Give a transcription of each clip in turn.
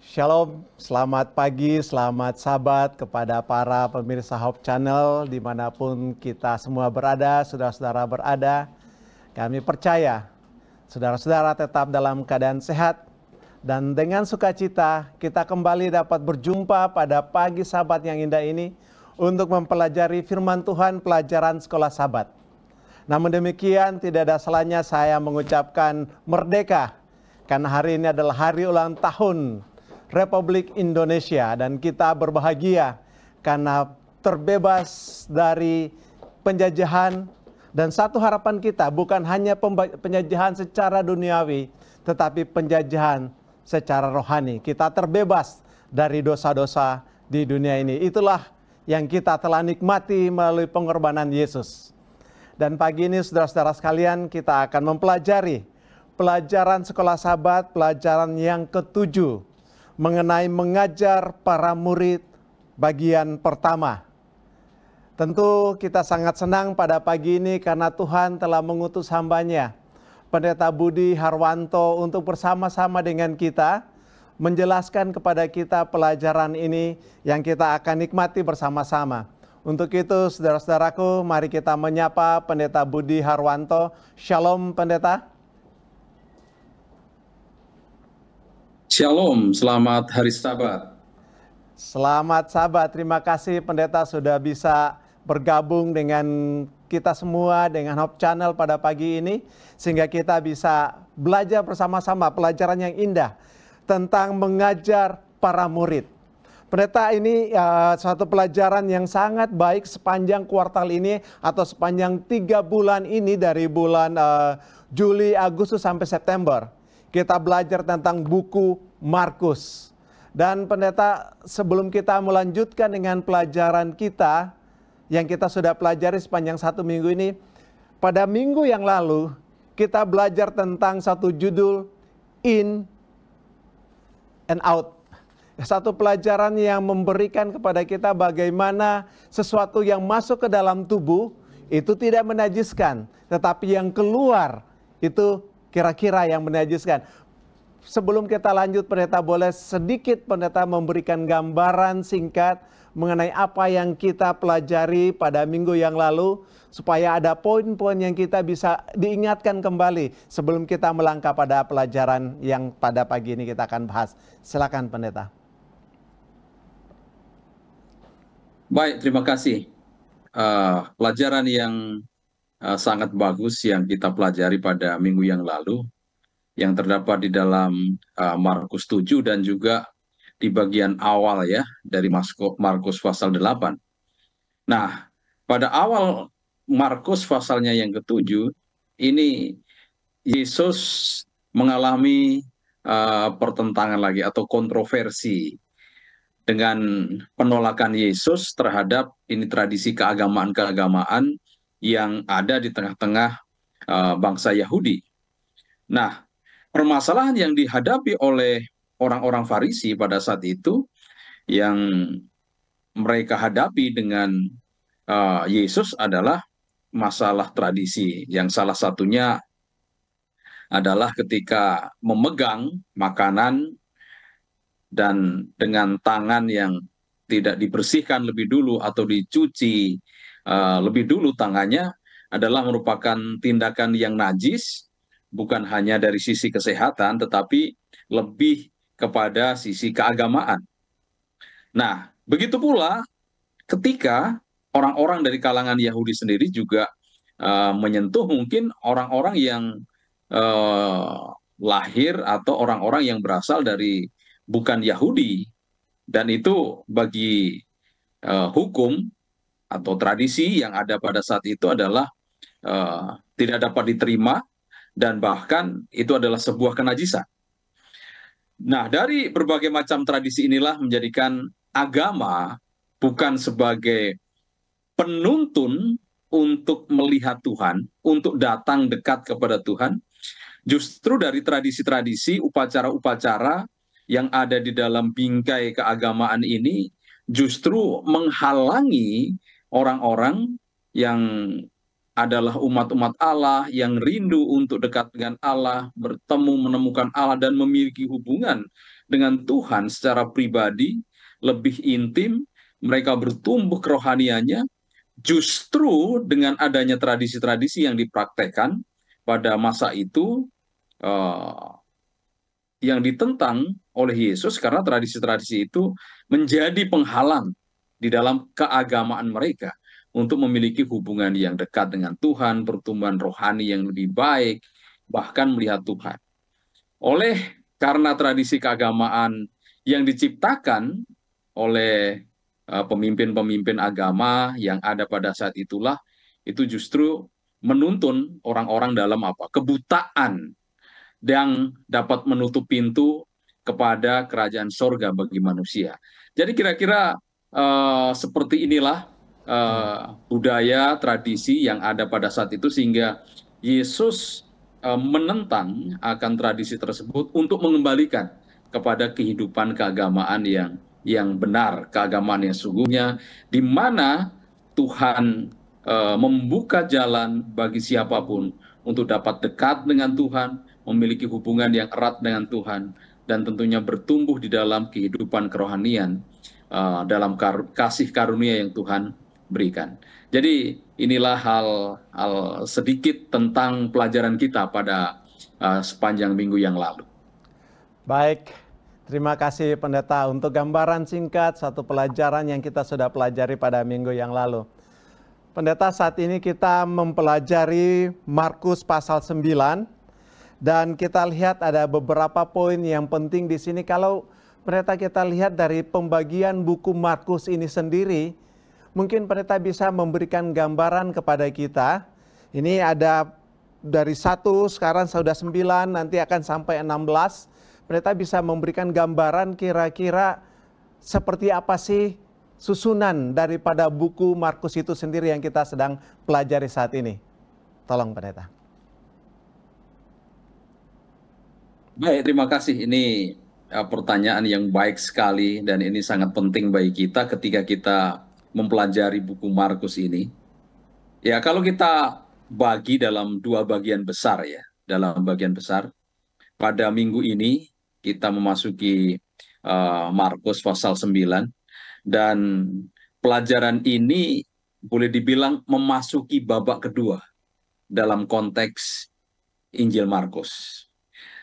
Shalom, selamat pagi, selamat sabat kepada para pemirsa Hope Channel dimanapun kita semua berada, saudara-saudara berada. Kami percaya saudara-saudara tetap dalam keadaan sehat dan dengan sukacita kita kembali dapat berjumpa pada pagi sabat yang indah ini untuk mempelajari firman Tuhan pelajaran sekolah sabat. Namun demikian tidak ada salahnya saya mengucapkan merdeka karena hari ini adalah hari ulang tahun Republik Indonesia dan kita berbahagia karena terbebas dari penjajahan, dan satu harapan kita bukan hanya penjajahan secara duniawi tetapi penjajahan secara rohani. Kita terbebas dari dosa-dosa di dunia ini. Itulah yang kita telah nikmati melalui pengorbanan Yesus. Dan pagi ini saudara-saudara sekalian kita akan mempelajari pelajaran sekolah sabat, pelajaran yang ketujuh mengenai mengajar para murid bagian pertama. Tentu kita sangat senang pada pagi ini karena Tuhan telah mengutus hamba-Nya, Pendeta Budi Harwanto, untuk bersama-sama dengan kita menjelaskan kepada kita pelajaran ini yang kita akan nikmati bersama-sama. Untuk itu saudara-saudaraku, mari kita menyapa Pendeta Budi Harwanto. Shalom Pendeta. Shalom, selamat hari Sabat. Selamat Sabat, terima kasih Pendeta sudah bisa bergabung dengan kita semua, dengan Hope Channel pada pagi ini, sehingga kita bisa belajar bersama-sama pelajaran yang indah tentang mengajar para murid. Pendeta, ini suatu pelajaran yang sangat baik sepanjang kuartal ini atau sepanjang 3 bulan ini, dari bulan Juli, Agustus sampai September. Kita belajar tentang buku Markus. Dan Pendeta, sebelum kita melanjutkan dengan pelajaran kita yang kita sudah pelajari sepanjang 1 minggu ini, pada minggu yang lalu kita belajar tentang satu judul In and Out. Satu pelajaran yang memberikan kepada kita bagaimana sesuatu yang masuk ke dalam tubuh itu tidak menajiskan, tetapi yang keluar itu kira-kira yang menajiskan. Sebelum kita lanjut, Pendeta, boleh sedikit Pendeta memberikan gambaran singkat mengenai apa yang kita pelajari pada minggu yang lalu, supaya ada poin-poin yang kita bisa diingatkan kembali sebelum kita melangkah pada pelajaran yang pada pagi ini kita akan bahas. Silakan Pendeta. Baik, terima kasih. Pelajaran yang sangat bagus yang kita pelajari pada minggu yang lalu, yang terdapat di dalam Markus 7 dan juga di bagian awal ya dari Markus pasal 8. Nah, pada awal Markus pasalnya yang ketujuh, ini Yesus mengalami pertentangan lagi atau kontroversi dengan penolakan Yesus terhadap ini tradisi keagamaan-keagamaan yang ada di tengah-tengah bangsa Yahudi. Nah, permasalahan yang dihadapi oleh orang-orang Farisi pada saat itu, yang mereka hadapi dengan Yesus adalah masalah tradisi, yang salah satunya adalah ketika memegang makanan dan dengan tangan yang tidak dibersihkan lebih dulu atau dicuci lebih dulu tangannya, adalah merupakan tindakan yang najis, bukan hanya dari sisi kesehatan tetapi lebih kepada sisi keagamaan. Nah, begitu pula ketika orang-orang dari kalangan Yahudi sendiri juga menyentuh mungkin orang-orang yang lahir atau orang-orang yang berasal dari bukan Yahudi, dan itu bagi hukum atau tradisi yang ada pada saat itu adalah tidak dapat diterima, dan bahkan itu adalah sebuah kenajisan. Nah, dari berbagai macam tradisi inilah menjadikan agama bukan sebagai penuntun untuk melihat Tuhan, untuk datang dekat kepada Tuhan. Justru dari tradisi-tradisi, upacara-upacara yang ada di dalam bingkai keagamaan ini justru menghalangi orang-orang yang adalah umat-umat Allah yang rindu untuk dekat dengan Allah, bertemu, menemukan Allah, dan memiliki hubungan dengan Tuhan secara pribadi, lebih intim, mereka bertumbuh kerohaniannya, justru dengan adanya tradisi-tradisi yang dipraktekkan pada masa itu, eh, yang ditentang oleh Yesus, karena tradisi-tradisi itu menjadi penghalang di dalam keagamaan mereka untuk memiliki hubungan yang dekat dengan Tuhan, pertumbuhan rohani yang lebih baik, bahkan melihat Tuhan. Karena tradisi keagamaan yang diciptakan oleh pemimpin-pemimpin agama yang ada pada saat itulah, itu justru menuntun orang-orang dalam apa? Kebutaan yang dapat menutup pintu kepada kerajaan sorga bagi manusia. Jadi kira-kira seperti inilah budaya, tradisi yang ada pada saat itu, sehingga Yesus menentang akan tradisi tersebut untuk mengembalikan kepada kehidupan keagamaan yang benar, keagamaan yang sungguhnya, di mana Tuhan membuka jalan bagi siapapun untuk dapat dekat dengan Tuhan, memiliki hubungan yang erat dengan Tuhan, dan tentunya bertumbuh di dalam kehidupan kerohanian, dalam kasih karunia yang Tuhan berikan. Jadi inilah hal sedikit tentang pelajaran kita pada sepanjang minggu yang lalu. Baik, terima kasih Pendeta untuk gambaran singkat satu pelajaran yang kita sudah pelajari pada minggu yang lalu. Pendeta, saat ini kita mempelajari Markus pasal 9 dan kita lihat ada beberapa poin yang penting di sini. Kalau Pendeta kita lihat dari pembagian buku Markus ini sendiri, mungkin Pendeta bisa memberikan gambaran kepada kita. Ini ada dari 1, sekarang sudah 9, nanti akan sampai 16. Pendeta bisa memberikan gambaran kira-kira seperti apa sih susunan daripada buku Markus itu sendiri yang kita sedang pelajari saat ini. Tolong Pendeta. Baik, terima kasih. Ini pertanyaan yang baik sekali, dan ini sangat penting bagi kita ketika kita mempelajari buku Markus ini. Ya, kalau kita bagi dalam 2 bagian besar ya, dalam bagian besar, pada minggu ini kita memasuki Markus pasal 9, dan pelajaran ini boleh dibilang memasuki babak kedua dalam konteks Injil Markus.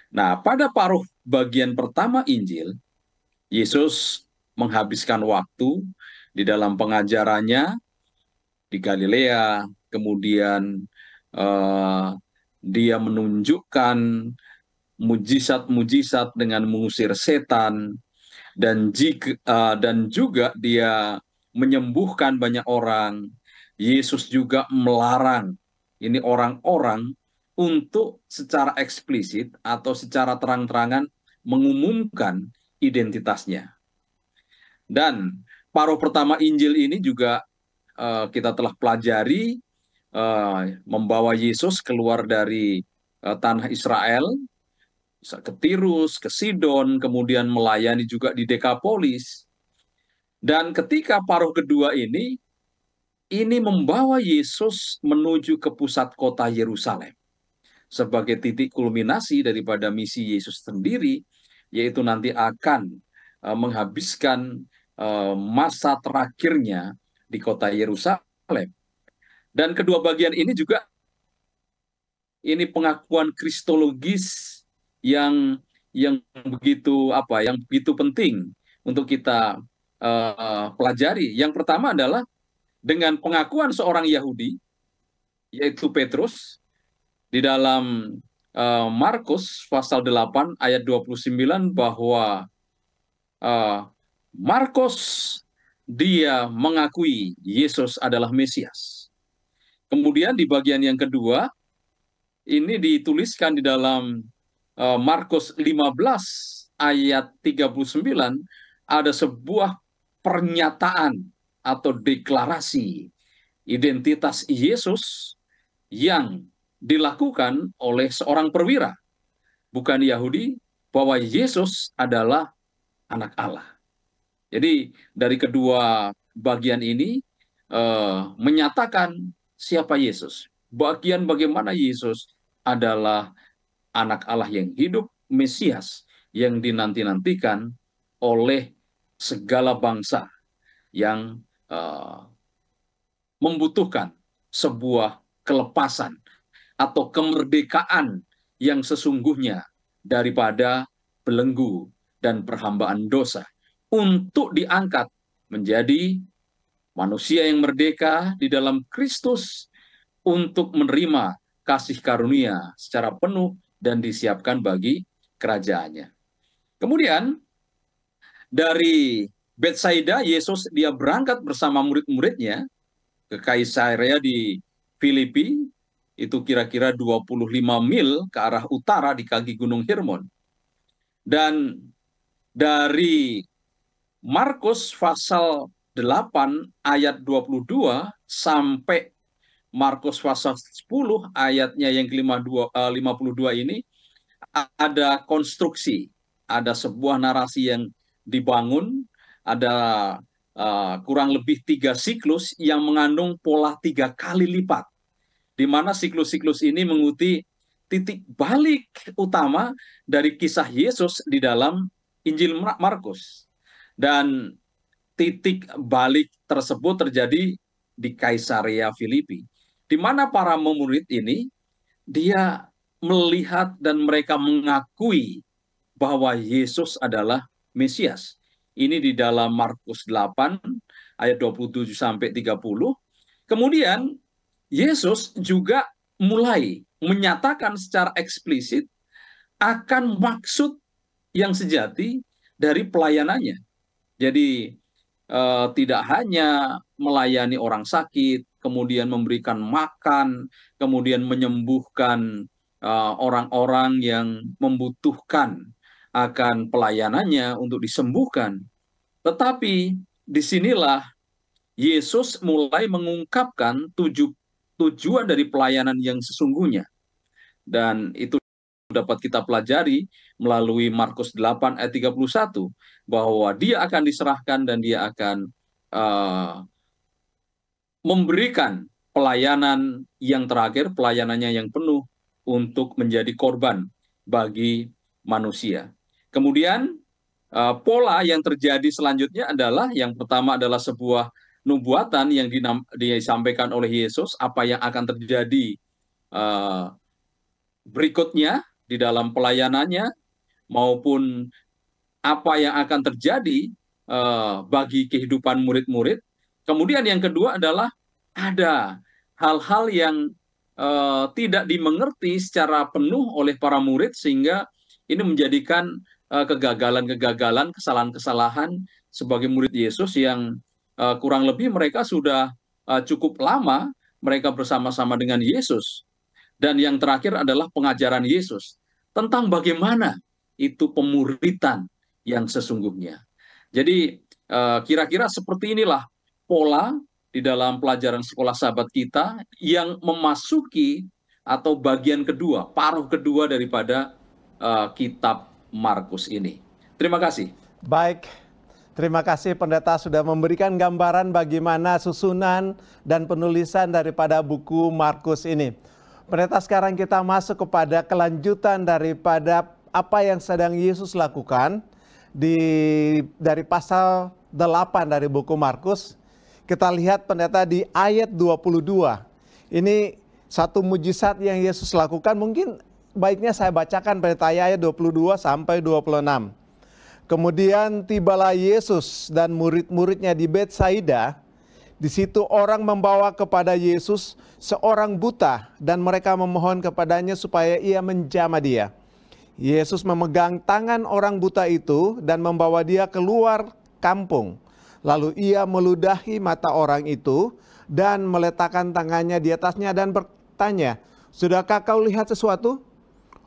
Nah, pada paruh bagian pertama Injil, Yesus menghabiskan waktu di dalam pengajarannya di Galilea, kemudian dia menunjukkan mujizat-mujizat dengan mengusir setan, dan juga dia menyembuhkan banyak orang. Yesus juga melarang ini orang-orang untuk secara eksplisit atau secara terang-terangan mengumumkan identitasnya. Dan paruh pertama Injil ini juga kita telah pelajari, membawa Yesus keluar dari tanah Israel, ke Tirus, ke Sidon, kemudian melayani juga di Dekapolis. Dan ketika paruh kedua ini membawa Yesus menuju ke pusat kota Yerusalem sebagai titik kulminasi daripada misi Yesus sendiri, yaitu nanti akan menghabiskan masa terakhirnya di kota Yerusalem. Dan kedua bagian ini juga ini pengakuan kristologis yang begitu penting untuk kita pelajari. Yang pertama adalah dengan pengakuan seorang Yahudi, yaitu Petrus, di dalam Markus pasal 8 ayat 29, bahwa Markus dia mengakui Yesus adalah Mesias. Kemudian di bagian yang kedua, ini dituliskan di dalam Markus 15 ayat 39, ada sebuah pernyataan atau deklarasi identitas Yesus yang dilakukan oleh seorang perwira, bukan Yahudi, bahwa Yesus adalah anak Allah. Jadi dari kedua bagian ini menyatakan siapa Yesus. bagian bagaimana Yesus adalah anak Allah yang hidup, Mesias yang dinanti-nantikan oleh segala bangsa yang membutuhkan sebuah kelepasan atau kemerdekaan yang sesungguhnya daripada belenggu dan perhambaan dosa, untuk diangkat menjadi manusia yang merdeka di dalam Kristus untuk menerima kasih karunia secara penuh dan disiapkan bagi kerajaannya. Kemudian dari Betsaida, Yesus dia berangkat bersama murid-muridnya ke Kaisarea di Filipi, itu kira-kira 25 mil ke arah utara di kaki Gunung Hermon. Dan dari Markus pasal 8 ayat 22 sampai Markus pasal 10 ayatnya yang ke-52 ini ada konstruksi, ada sebuah narasi yang dibangun, ada kurang lebih 3 siklus yang mengandung pola 3 kali lipat, di mana siklus-siklus ini mengikuti titik balik utama dari kisah Yesus di dalam Injil Markus. Dan titik balik tersebut terjadi di Kaisarea Filipi, di mana para murid ini dia melihat dan mereka mengakui bahwa Yesus adalah Mesias. Ini di dalam Markus 8 ayat 27 sampai 30. Kemudian Yesus juga mulai menyatakan secara eksplisit akan maksud yang sejati dari pelayanannya. Jadi tidak hanya melayani orang sakit, kemudian memberikan makan, kemudian menyembuhkan orang-orang yang membutuhkan akan pelayanannya untuk disembuhkan. Tetapi disinilah Yesus mulai mengungkapkan tujuan dari pelayanan yang sesungguhnya. Dan itu dapat kita pelajari melalui Markus 8 ayat 31, bahwa dia akan diserahkan dan dia akan memberikan pelayanan yang terakhir, pelayanannya yang penuh untuk menjadi korban bagi manusia. Kemudian pola yang terjadi selanjutnya adalah, yang pertama adalah sebuah nubuatan yang disampaikan oleh Yesus, apa yang akan terjadi berikutnya di dalam pelayanannya, maupun apa yang akan terjadi bagi kehidupan murid-murid. Kemudian yang kedua adalah ada hal-hal yang tidak dimengerti secara penuh oleh para murid, sehingga ini menjadikan kegagalan-kegagalan, kesalahan-kesalahan sebagai murid Yesus yang kurang lebih mereka sudah cukup lama mereka bersama-sama dengan Yesus. Dan yang terakhir adalah pengajaran Yesus tentang bagaimana itu pemuritan yang sesungguhnya. Jadi kira-kira seperti inilah pola di dalam pelajaran sekolah sahabat kita yang memasuki atau bagian kedua, paruh kedua daripada kitab Markus ini. Terima kasih. Baik, terima kasih Pendeta sudah memberikan gambaran bagaimana susunan dan penulisan daripada buku Markus ini. Pendeta, sekarang kita masuk kepada kelanjutan daripada apa yang sedang Yesus lakukan dari pasal 8 dari buku Markus. Kita lihat Pendeta di ayat 22. Ini satu mujizat yang Yesus lakukan. Mungkin baiknya saya bacakan Pendeta ayat 22 sampai 26. Kemudian tibalah Yesus dan murid-muridnya di Betsaida. Di situ orang membawa kepada Yesus seorang buta dan mereka memohon kepadanya supaya ia menjamah dia. Yesus memegang tangan orang buta itu dan membawa dia keluar kampung. Lalu ia meludahi mata orang itu dan meletakkan tangannya di atasnya dan bertanya, "Sudahkah kau lihat sesuatu?"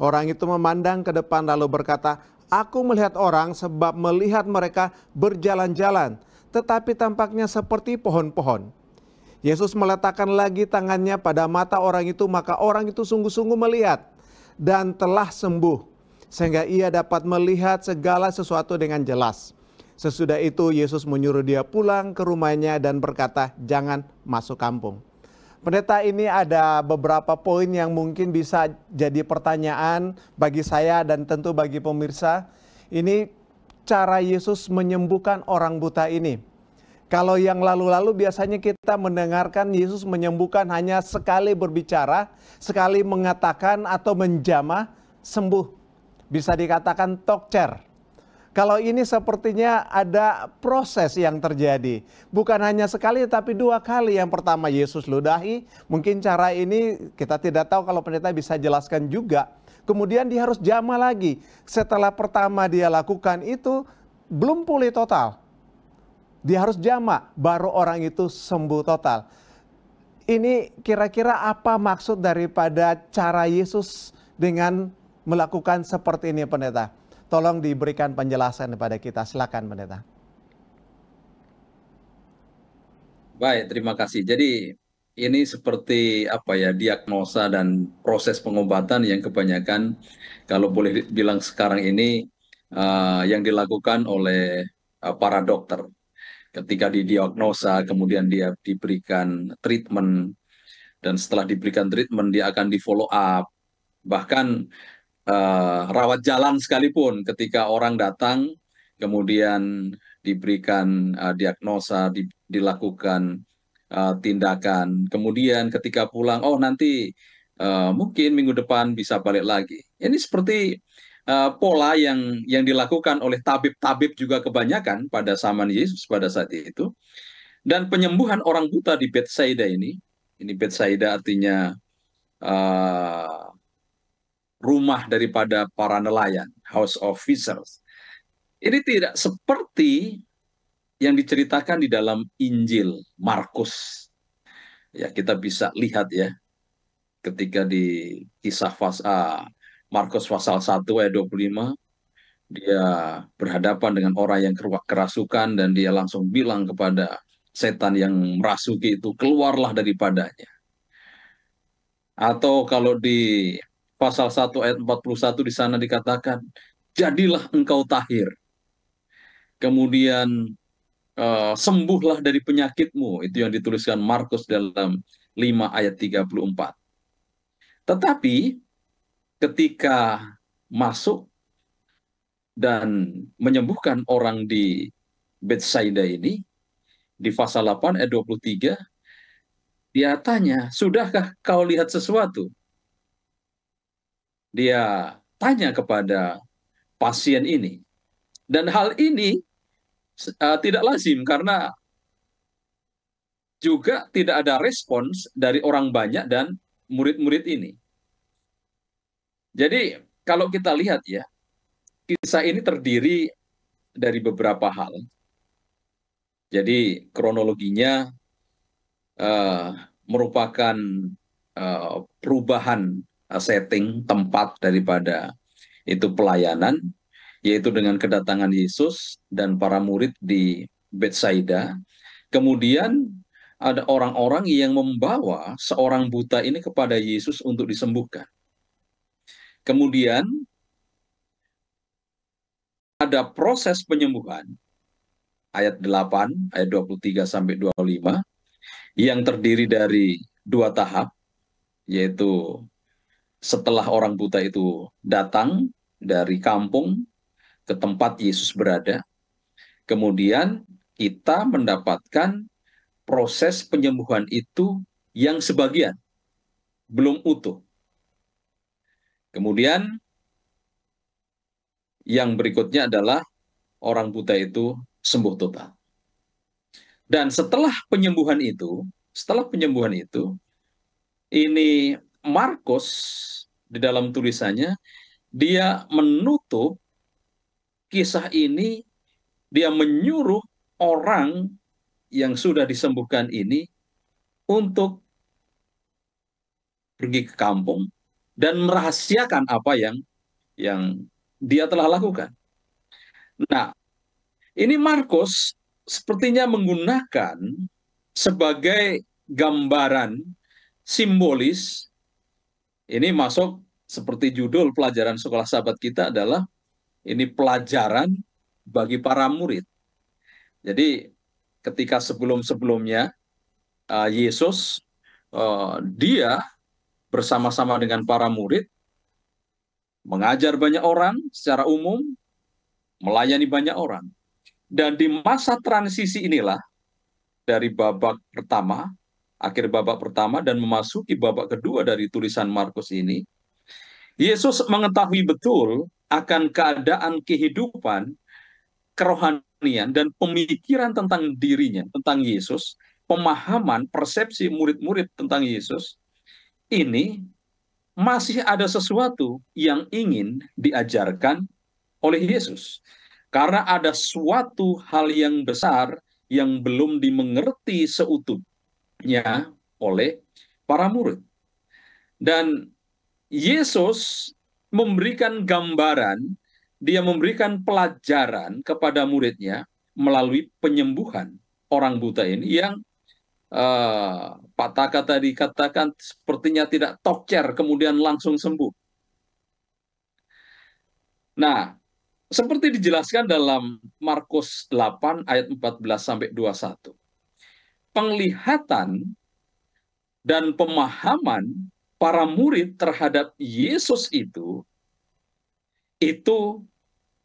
Orang itu memandang ke depan lalu berkata, "Aku melihat orang sebab melihat mereka berjalan-jalan, tetapi tampaknya seperti pohon-pohon." Yesus meletakkan lagi tangannya pada mata orang itu, maka orang itu sungguh-sungguh melihat dan telah sembuh, sehingga ia dapat melihat segala sesuatu dengan jelas. Sesudah itu Yesus menyuruh dia pulang ke rumahnya dan berkata, "Jangan masuk kampung." Pendeta, ini ada beberapa poin yang mungkin bisa jadi pertanyaan bagi saya dan tentu bagi pemirsa. Ini cara Yesus menyembuhkan orang buta ini. Kalau yang lalu-lalu biasanya kita mendengarkan Yesus menyembuhkan hanya sekali berbicara, sekali mengatakan atau menjamah, sembuh. Bisa dikatakan tokcer. Kalau ini sepertinya ada proses yang terjadi. Bukan hanya sekali tapi dua kali. Yang pertama Yesus ludahi. Mungkin cara ini kita tidak tahu, kalau pendeta bisa jelaskan juga. Kemudian dia harus jamah lagi. Setelah pertama dia lakukan itu belum pulih total. Dia harus jamah baru orang itu sembuh total. Ini kira-kira apa maksud daripada cara Yesus dengan melakukan seperti ini, pendeta? Tolong diberikan penjelasan kepada kita. Silakan, pendeta. Baik, terima kasih. Jadi ini seperti apa ya, diagnosa dan proses pengobatan yang kebanyakan kalau boleh bilang sekarang ini yang dilakukan oleh para dokter. Ketika didiagnosa, kemudian dia diberikan treatment, dan setelah diberikan treatment dia akan di follow up. Bahkan rawat jalan sekalipun, ketika orang datang kemudian diberikan diagnosa, dilakukan tindakan, kemudian ketika pulang, oh nanti mungkin minggu depan bisa balik lagi. Ini seperti pola yang dilakukan oleh tabib-tabib juga kebanyakan pada zaman Yesus pada saat itu. Dan penyembuhan orang buta di Betsaida ini Betsaida artinya uh, rumah daripada para nelayan, house of fishers. Ini tidak seperti yang diceritakan di dalam Injil Markus. Ya, kita bisa lihat ya, ketika di kisah Markus pasal 1 ayat 25, dia berhadapan dengan orang yang kerasukan dan dia langsung bilang kepada setan yang merasuki itu, keluarlah daripadanya. Atau kalau di pasal 1 ayat 41 di sana dikatakan, jadilah engkau tahir. Kemudian sembuhlah dari penyakitmu. Itu yang dituliskan Markus dalam 5 ayat 34. Tetapi ketika masuk dan menyembuhkan orang di Betsaida ini, di pasal 8 ayat 23, dia tanya, sudahkah kau lihat sesuatu? Dia tanya kepada pasien ini. Dan hal ini tidak lazim karena juga tidak ada respons dari orang banyak dan murid-murid ini. Jadi kalau kita lihat ya, kisah ini terdiri dari beberapa hal. Jadi kronologinya merupakan perubahan setting tempat daripada itu pelayanan, yaitu dengan kedatangan Yesus dan para murid di Betsaida. Kemudian ada orang-orang yang membawa seorang buta ini kepada Yesus untuk disembuhkan. Kemudian ada proses penyembuhan, ayat 8, ayat 23 sampai 25, yang terdiri dari dua tahap, yaitu setelah orang buta itu datang dari kampung ke tempat Yesus berada, kemudian kita mendapatkan proses penyembuhan itu yang sebagian belum utuh. Kemudian yang berikutnya adalah orang buta itu sembuh total. Dan setelah penyembuhan itu, ini Markus di dalam tulisannya, dia menutup kisah ini, dia menyuruh orang yang sudah disembuhkan ini untuk pergi ke kampung dan merahasiakan apa yang dia telah lakukan. Nah, ini Markus sepertinya menggunakan sebagai gambaran simbolis. Ini masuk seperti judul pelajaran sekolah sahabat kita adalah ini pelajaran bagi para murid. Jadi ketika sebelum-sebelumnya Yesus dia bersama-sama dengan para murid mengajar banyak orang secara umum, melayani banyak orang. Dan di masa transisi inilah dari babak pertama, akhir babak pertama dan memasuki babak kedua dari tulisan Markus ini, Yesus mengetahui betul akan keadaan kehidupan, kerohanian, dan pemikiran tentang dirinya, tentang Yesus, pemahaman, persepsi murid-murid tentang Yesus, ini masih ada sesuatu yang ingin diajarkan oleh Yesus. Karena ada suatu hal yang besar yang belum dimengerti seutuhnya oleh para murid. Dan Yesus memberikan gambaran, dia memberikan pelajaran kepada muridnya melalui penyembuhan orang buta ini yang Pak Taka tadi katakan sepertinya tidak tokcer kemudian langsung sembuh. Nah, seperti dijelaskan dalam Markus 8 ayat 14 sampai 21. Penglihatan dan pemahaman para murid terhadap Yesus itu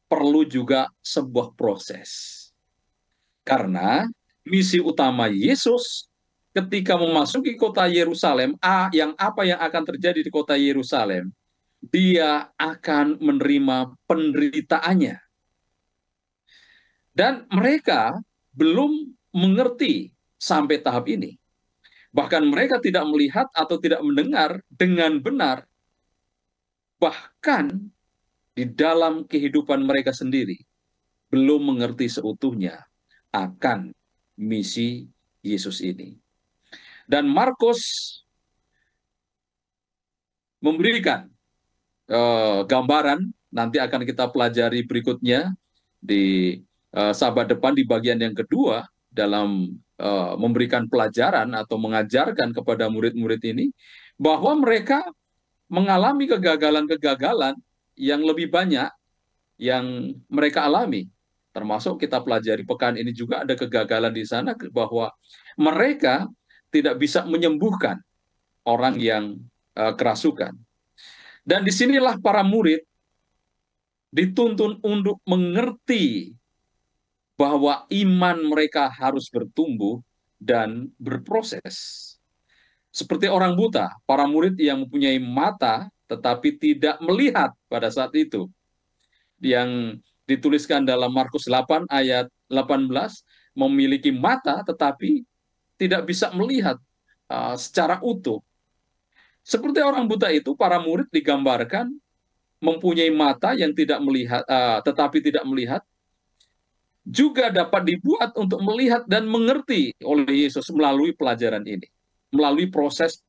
perlu juga sebuah proses. Karena misi utama Yesus ketika memasuki kota Yerusalem, apa yang akan terjadi di kota Yerusalem, dia akan menerima penderitaannya. Dan mereka belum mengerti sampai tahap ini. Bahkan mereka tidak melihat atau tidak mendengar dengan benar. Bahkan di dalam kehidupan mereka sendiri belum mengerti seutuhnya akan misi Yesus ini. Dan Markus memberikan gambaran, nanti akan kita pelajari berikutnya di sahabat depan di bagian yang kedua dalam memberikan pelajaran atau mengajarkan kepada murid-murid ini bahwa mereka mengalami kegagalan-kegagalan yang lebih banyak yang mereka alami. Termasuk kita pelajari pekan ini juga ada kegagalan di sana bahwa mereka tidak bisa menyembuhkan orang yang kerasukan. Dan disinilah para murid dituntun untuk mengerti bahwa iman mereka harus bertumbuh dan berproses. Seperti orang buta, para murid yang mempunyai mata tetapi tidak melihat pada saat itu. Yang dituliskan dalam Markus 8 ayat 18, memiliki mata tetapi tidak bisa melihat secara utuh. Seperti orang buta itu, para murid digambarkan mempunyai mata yang tidak melihat, tetapi tidak melihat, juga dapat dibuat untuk melihat dan mengerti oleh Yesus melalui pelajaran ini, melalui proses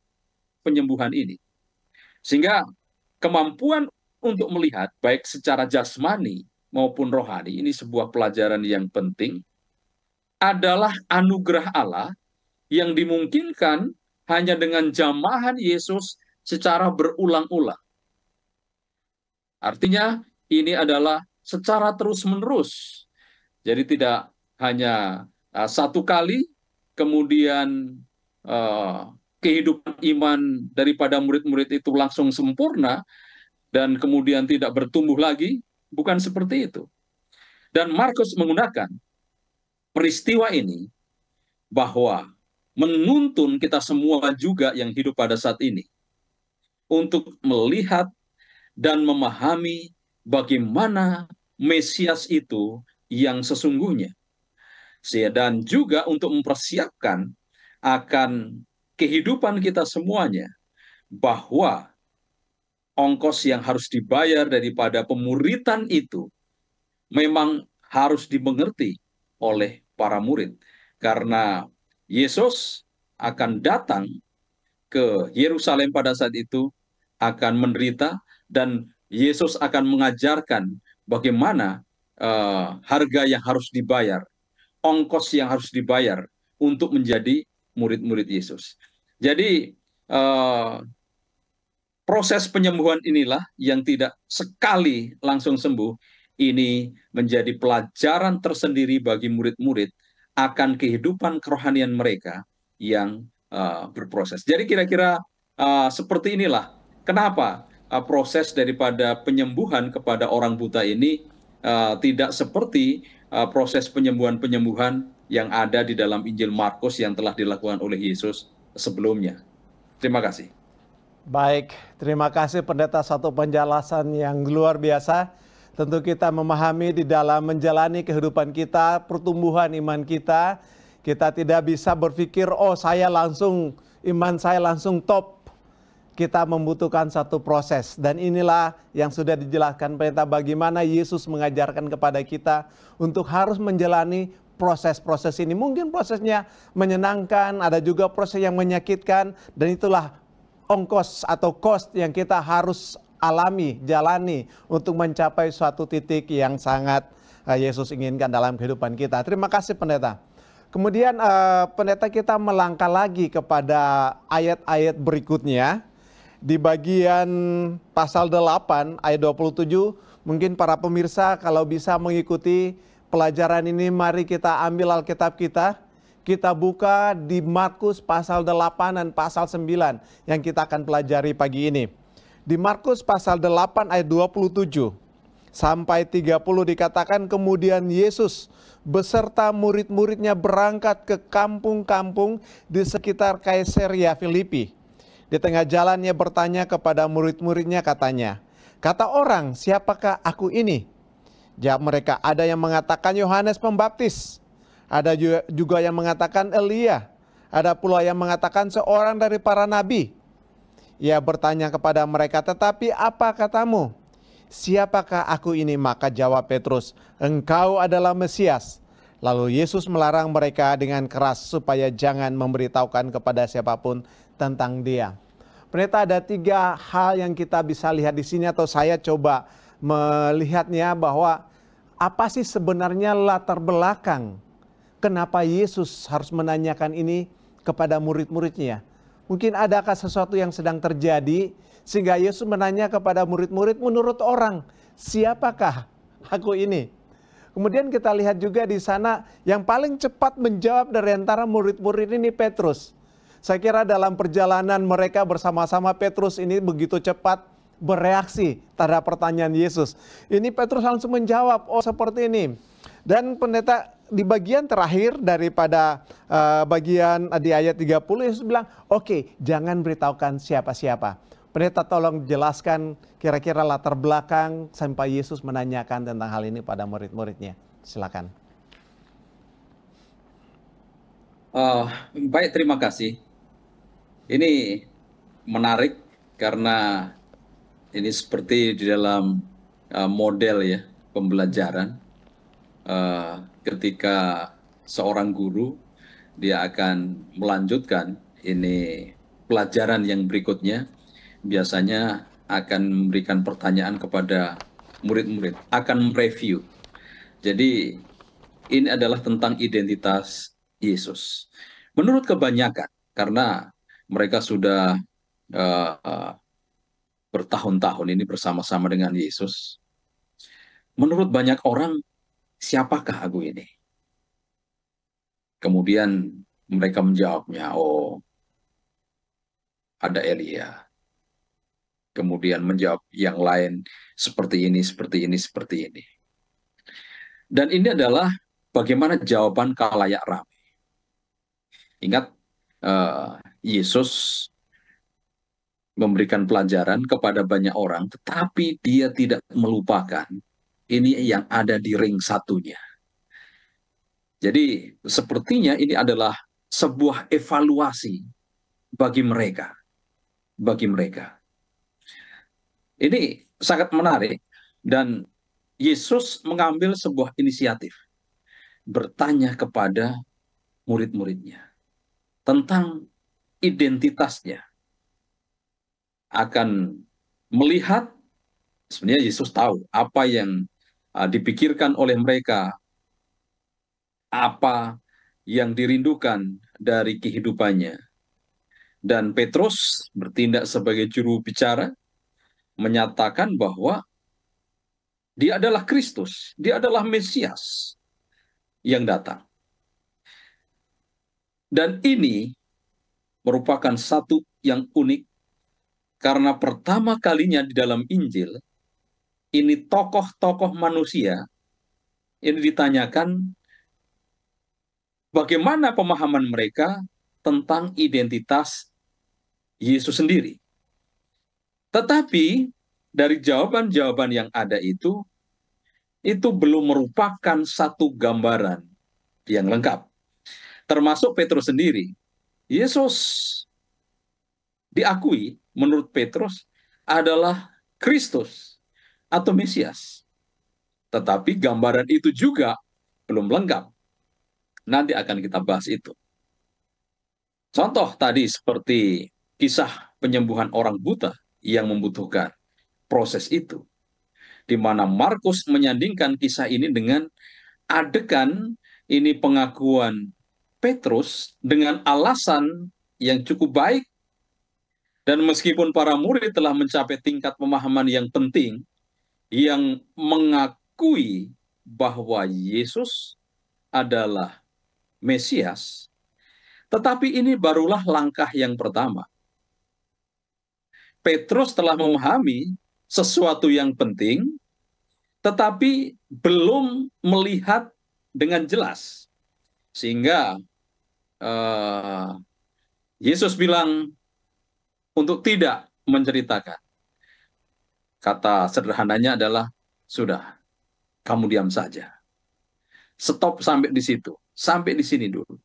penyembuhan ini. Sehingga kemampuan untuk melihat, baik secara jasmani maupun rohani, ini sebuah pelajaran yang penting, adalah anugerah Allah yang dimungkinkan hanya dengan jamahan Yesus secara berulang-ulang. Artinya ini adalah secara terus-menerus. Jadi tidak hanya satu kali, kemudian kehidupan iman daripada murid-murid itu langsung sempurna, dan kemudian tidak bertumbuh lagi, bukan seperti itu. Dan Markus menggunakan peristiwa ini bahwa menuntun kita semua juga yang hidup pada saat ini untuk melihat dan memahami bagaimana Mesias itu yang sesungguhnya. Dan juga untuk mempersiapkan akan kehidupan kita semuanya, bahwa ongkos yang harus dibayar daripada pemuritan itu memang harus dimengerti oleh para murid. Karena Yesus akan datang ke Yerusalem pada saat itu, akan menderita, dan Yesus akan mengajarkan bagaimana harga yang harus dibayar, ongkos yang harus dibayar untuk menjadi murid-murid Yesus. Jadi proses penyembuhan inilah yang tidak sekali langsung sembuh, ini menjadi pelajaran tersendiri bagi murid-murid akan kehidupan kerohanian mereka yang berproses. Jadi kira-kira seperti inilah kenapa proses daripada penyembuhan kepada orang buta ini tidak seperti proses penyembuhan-penyembuhan yang ada di dalam Injil Markus yang telah dilakukan oleh Yesus sebelumnya. Terima kasih. Baik, terima kasih pendeta, satu penjelasan yang luar biasa. Tentu kita memahami di dalam menjalani kehidupan kita, pertumbuhan iman kita tidak bisa berpikir, oh iman saya langsung top. Kita membutuhkan satu proses, dan inilah yang sudah dijelaskan pendeta bagaimana Yesus mengajarkan kepada kita untuk harus menjalani proses-proses ini. Mungkin prosesnya menyenangkan, ada juga proses yang menyakitkan, dan itulah ongkos atau cost yang kita harus jalani untuk mencapai suatu titik yang sangat Yesus inginkan dalam kehidupan kita. Terima kasih pendeta. Kemudian pendeta, kita melangkah lagi kepada ayat-ayat berikutnya. Di bagian pasal 8 ayat 27, mungkin para pemirsa kalau bisa mengikuti pelajaran ini, mari kita ambil Alkitab kita. Kita buka di Markus pasal 8 dan pasal 9 yang kita akan pelajari pagi ini. Di Markus pasal 8 ayat 27 sampai 30 dikatakan, kemudian Yesus beserta murid-muridnya berangkat ke kampung-kampung di sekitar Kaisarea Filipi. Di tengah jalannya bertanya kepada murid-muridnya, katanya, kata orang, siapakah aku ini? Jawab mereka, ada yang mengatakan Yohanes Pembaptis, ada juga yang mengatakan Elia, ada pula yang mengatakan seorang dari para nabi. Ia bertanya kepada mereka, tetapi apa katamu? Siapakah aku ini? Maka jawab Petrus, engkau adalah Mesias. Lalu Yesus melarang mereka dengan keras supaya jangan memberitahukan kepada siapapun tentang dia. Pendeta, ada 3 hal yang kita bisa lihat di sini, atau saya coba melihatnya, bahwa apa sih sebenarnya latar belakang kenapa Yesus harus menanyakan ini kepada murid-muridnya. Mungkin adakah sesuatu yang sedang terjadi sehingga Yesus menanya kepada murid-murid, menurut orang, siapakah aku ini? Kemudian kita lihat juga di sana yang paling cepat menjawab dari antara murid-murid ini Petrus. Saya kira dalam perjalanan mereka bersama-sama, Petrus ini begitu cepat bereaksi terhadap pertanyaan Yesus. Ini Petrus langsung menjawab, oh seperti ini. Dan pendeta, di bagian terakhir daripada bagian di ayat 30, Yesus bilang, oke, jangan beritahukan siapa-siapa. Pendeta, tolong jelaskan kira-kira latar belakang sampai Yesus menanyakan tentang hal ini pada murid-muridnya. Silakan. Baik, terima kasih. Ini menarik karena ini seperti di dalam model ya pembelajaran. Ketika seorang guru dia akan melanjutkan ini pelajaran yang berikutnya, biasanya akan memberikan pertanyaan kepada murid-murid, akan mereview. Jadi ini adalah tentang identitas Yesus. Menurut kebanyakan, karena mereka sudah bertahun-tahun ini bersama-sama dengan Yesus, menurut banyak orang, siapakah aku ini? Kemudian mereka menjawabnya, oh ada Elia. Kemudian menjawab yang lain, seperti ini, seperti ini, seperti ini. Dan ini adalah bagaimana jawaban khalayak ramai. Ingat, Yesus memberikan pelajaran kepada banyak orang, tetapi dia tidak melupakan ini yang ada di ring satunya. Jadi sepertinya ini adalah sebuah evaluasi bagi mereka. Ini sangat menarik, dan Yesus mengambil sebuah inisiatif, bertanya kepada murid-muridnya tentang identitasnya. Akan melihat, sebenarnya Yesus tahu apa yang dipikirkan oleh mereka, apa yang dirindukan dari kehidupannya. Dan Petrus bertindak sebagai juru bicara, menyatakan bahwa dia adalah Kristus, dia adalah Mesias yang datang. Dan ini merupakan satu yang unik karena pertama kalinya di dalam Injil ini tokoh-tokoh manusia ini ditanyakan bagaimana pemahaman mereka tentang identitas Yesus sendiri. Tetapi dari jawaban-jawaban yang ada itu belum merupakan satu gambaran yang lengkap. Termasuk Petrus sendiri. Yesus diakui menurut Petrus adalah Kristus atau Mesias. Tetapi gambaran itu juga belum lengkap. Nanti akan kita bahas itu. Contoh tadi seperti kisah penyembuhan orang buta yang membutuhkan proses itu. Di mana Markus menyandingkan kisah ini dengan adegan ini pengakuan Petrus dengan alasan yang cukup baik. Dan meskipun para murid telah mencapai tingkat pemahaman yang penting, yang mengakui bahwa Yesus adalah Mesias, tetapi ini barulah langkah yang pertama. Petrus telah memahami sesuatu yang penting, tetapi belum melihat dengan jelas. Sehingga Yesus bilang untuk tidak menceritakan. Kata sederhananya adalah, sudah, kamu diam saja. Stop sampai di situ. Sampai di sini dulu.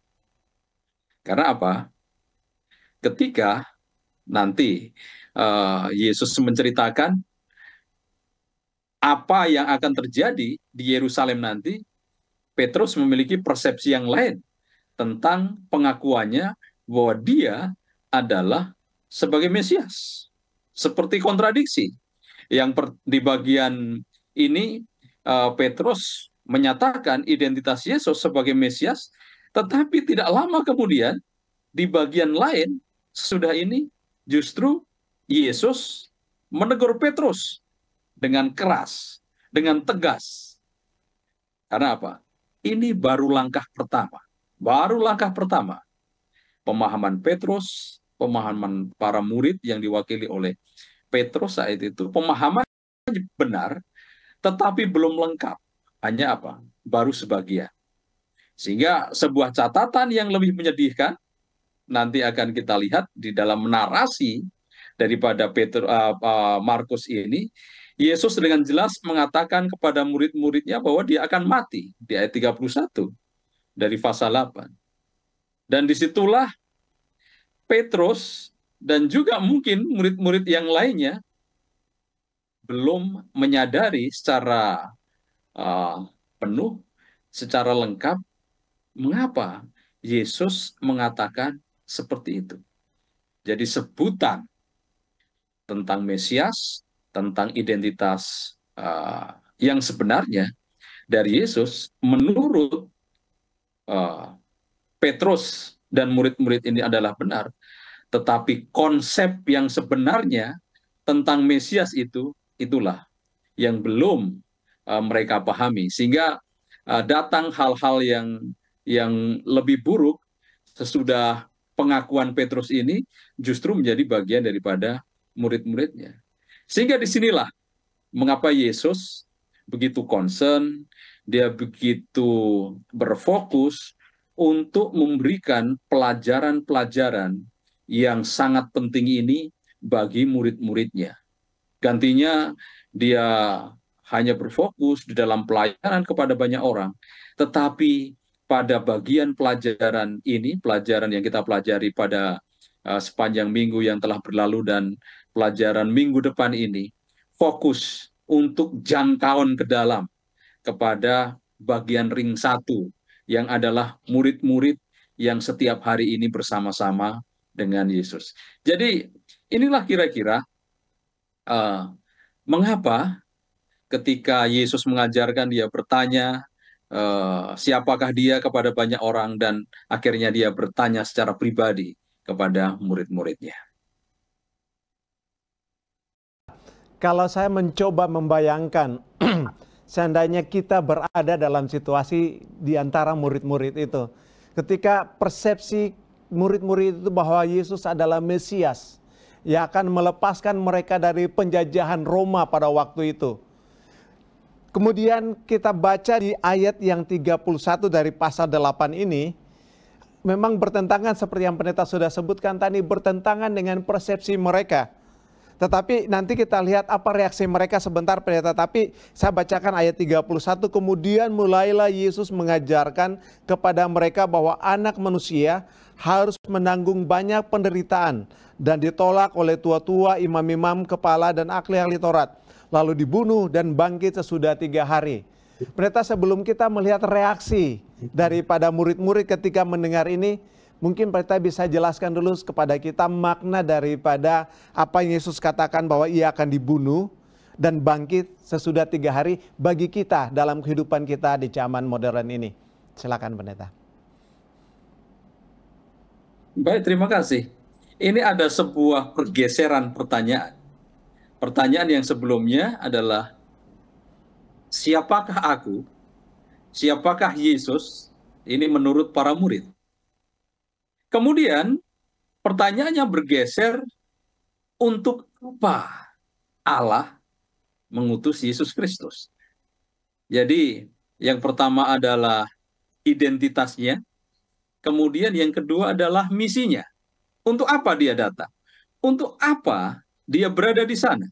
Karena apa? Ketika nanti Yesus menceritakan apa yang akan terjadi di Yerusalem nanti, Petrus memiliki persepsi yang lain tentang pengakuannya bahwa dia adalah sebagai Mesias. Seperti kontradiksi. Di bagian ini Petrus menyatakan identitas Yesus sebagai Mesias, tetapi tidak lama kemudian di bagian lain sudah ini justru Yesus menegur Petrus dengan keras, dengan tegas. Karena apa? Ini baru langkah pertama. Baru langkah pertama. Pemahaman Petrus, pemahaman para murid yang diwakili oleh Petrus saat itu, pemahaman benar, tetapi belum lengkap. Hanya apa? Baru sebagian. Sehingga sebuah catatan yang lebih menyedihkan, nanti akan kita lihat di dalam narasi daripada Markus ini, Yesus dengan jelas mengatakan kepada murid-muridnya bahwa dia akan mati di ayat 31 dari pasal 8. Dan disitulah Petrus dan juga mungkin murid-murid yang lainnya belum menyadari secara penuh, secara lengkap, mengapa Yesus mengatakan seperti itu. Jadi sebutan tentang Mesias, tentang identitas yang sebenarnya dari Yesus, menurut Petrus dan murid-murid ini adalah benar, tetapi konsep yang sebenarnya tentang Mesias itulah yang belum mereka pahami, sehingga datang hal-hal yang lebih buruk sesudah pengakuan Petrus ini justru menjadi bagian daripada murid-muridnya. Sehingga disinilah mengapa Yesus begitu concern, dia begitu berfokus untuk memberikan pelajaran-pelajaran yang sangat penting ini bagi murid-muridnya. Gantinya dia hanya berfokus di dalam pelayanan kepada banyak orang, tetapi pada bagian pelajaran ini, pelajaran yang kita pelajari pada sepanjang minggu yang telah berlalu dan pelajaran minggu depan ini, fokus untuk jangkauan ke dalam kepada bagian ring 1 yang adalah murid-murid yang setiap hari ini bersama-sama dengan Yesus. Jadi inilah kira-kira mengapa ketika Yesus mengajarkan, dia bertanya siapakah dia kepada banyak orang, dan akhirnya dia bertanya secara pribadi kepada murid-muridnya. Kalau saya mencoba membayangkan, seandainya kita berada dalam situasi di antara murid-murid itu, ketika persepsi murid-murid itu bahwa Yesus adalah Mesias yang akan melepaskan mereka dari penjajahan Roma pada waktu itu. Kemudian kita baca di ayat yang 31 dari pasal 8 ini, memang bertentangan seperti yang pendeta sudah sebutkan tadi, bertentangan dengan persepsi mereka. Tetapi nanti kita lihat apa reaksi mereka sebentar pendeta. Tapi saya bacakan ayat 31, kemudian mulailah Yesus mengajarkan kepada mereka bahwa anak manusia harus menanggung banyak penderitaan dan ditolak oleh tua-tua, imam-imam kepala dan ahli-ahli Taurat, lalu dibunuh dan bangkit sesudah 3 hari. Pendeta, sebelum kita melihat reaksi daripada murid-murid ketika mendengar ini, mungkin pendeta bisa jelaskan dulu kepada kita makna daripada apa yang Yesus katakan bahwa ia akan dibunuh dan bangkit sesudah 3 hari bagi kita dalam kehidupan kita di zaman modern ini. Silakan pendeta. Baik, terima kasih. Ini ada sebuah pergeseran pertanyaan. Pertanyaan yang sebelumnya adalah, siapakah aku? Siapakah Yesus? Ini menurut para murid. Kemudian pertanyaannya bergeser, untuk apa Allah mengutus Yesus Kristus? Jadi yang pertama adalah identitasnya, kemudian yang kedua adalah misinya. Untuk apa dia datang? Untuk apa dia berada di sana?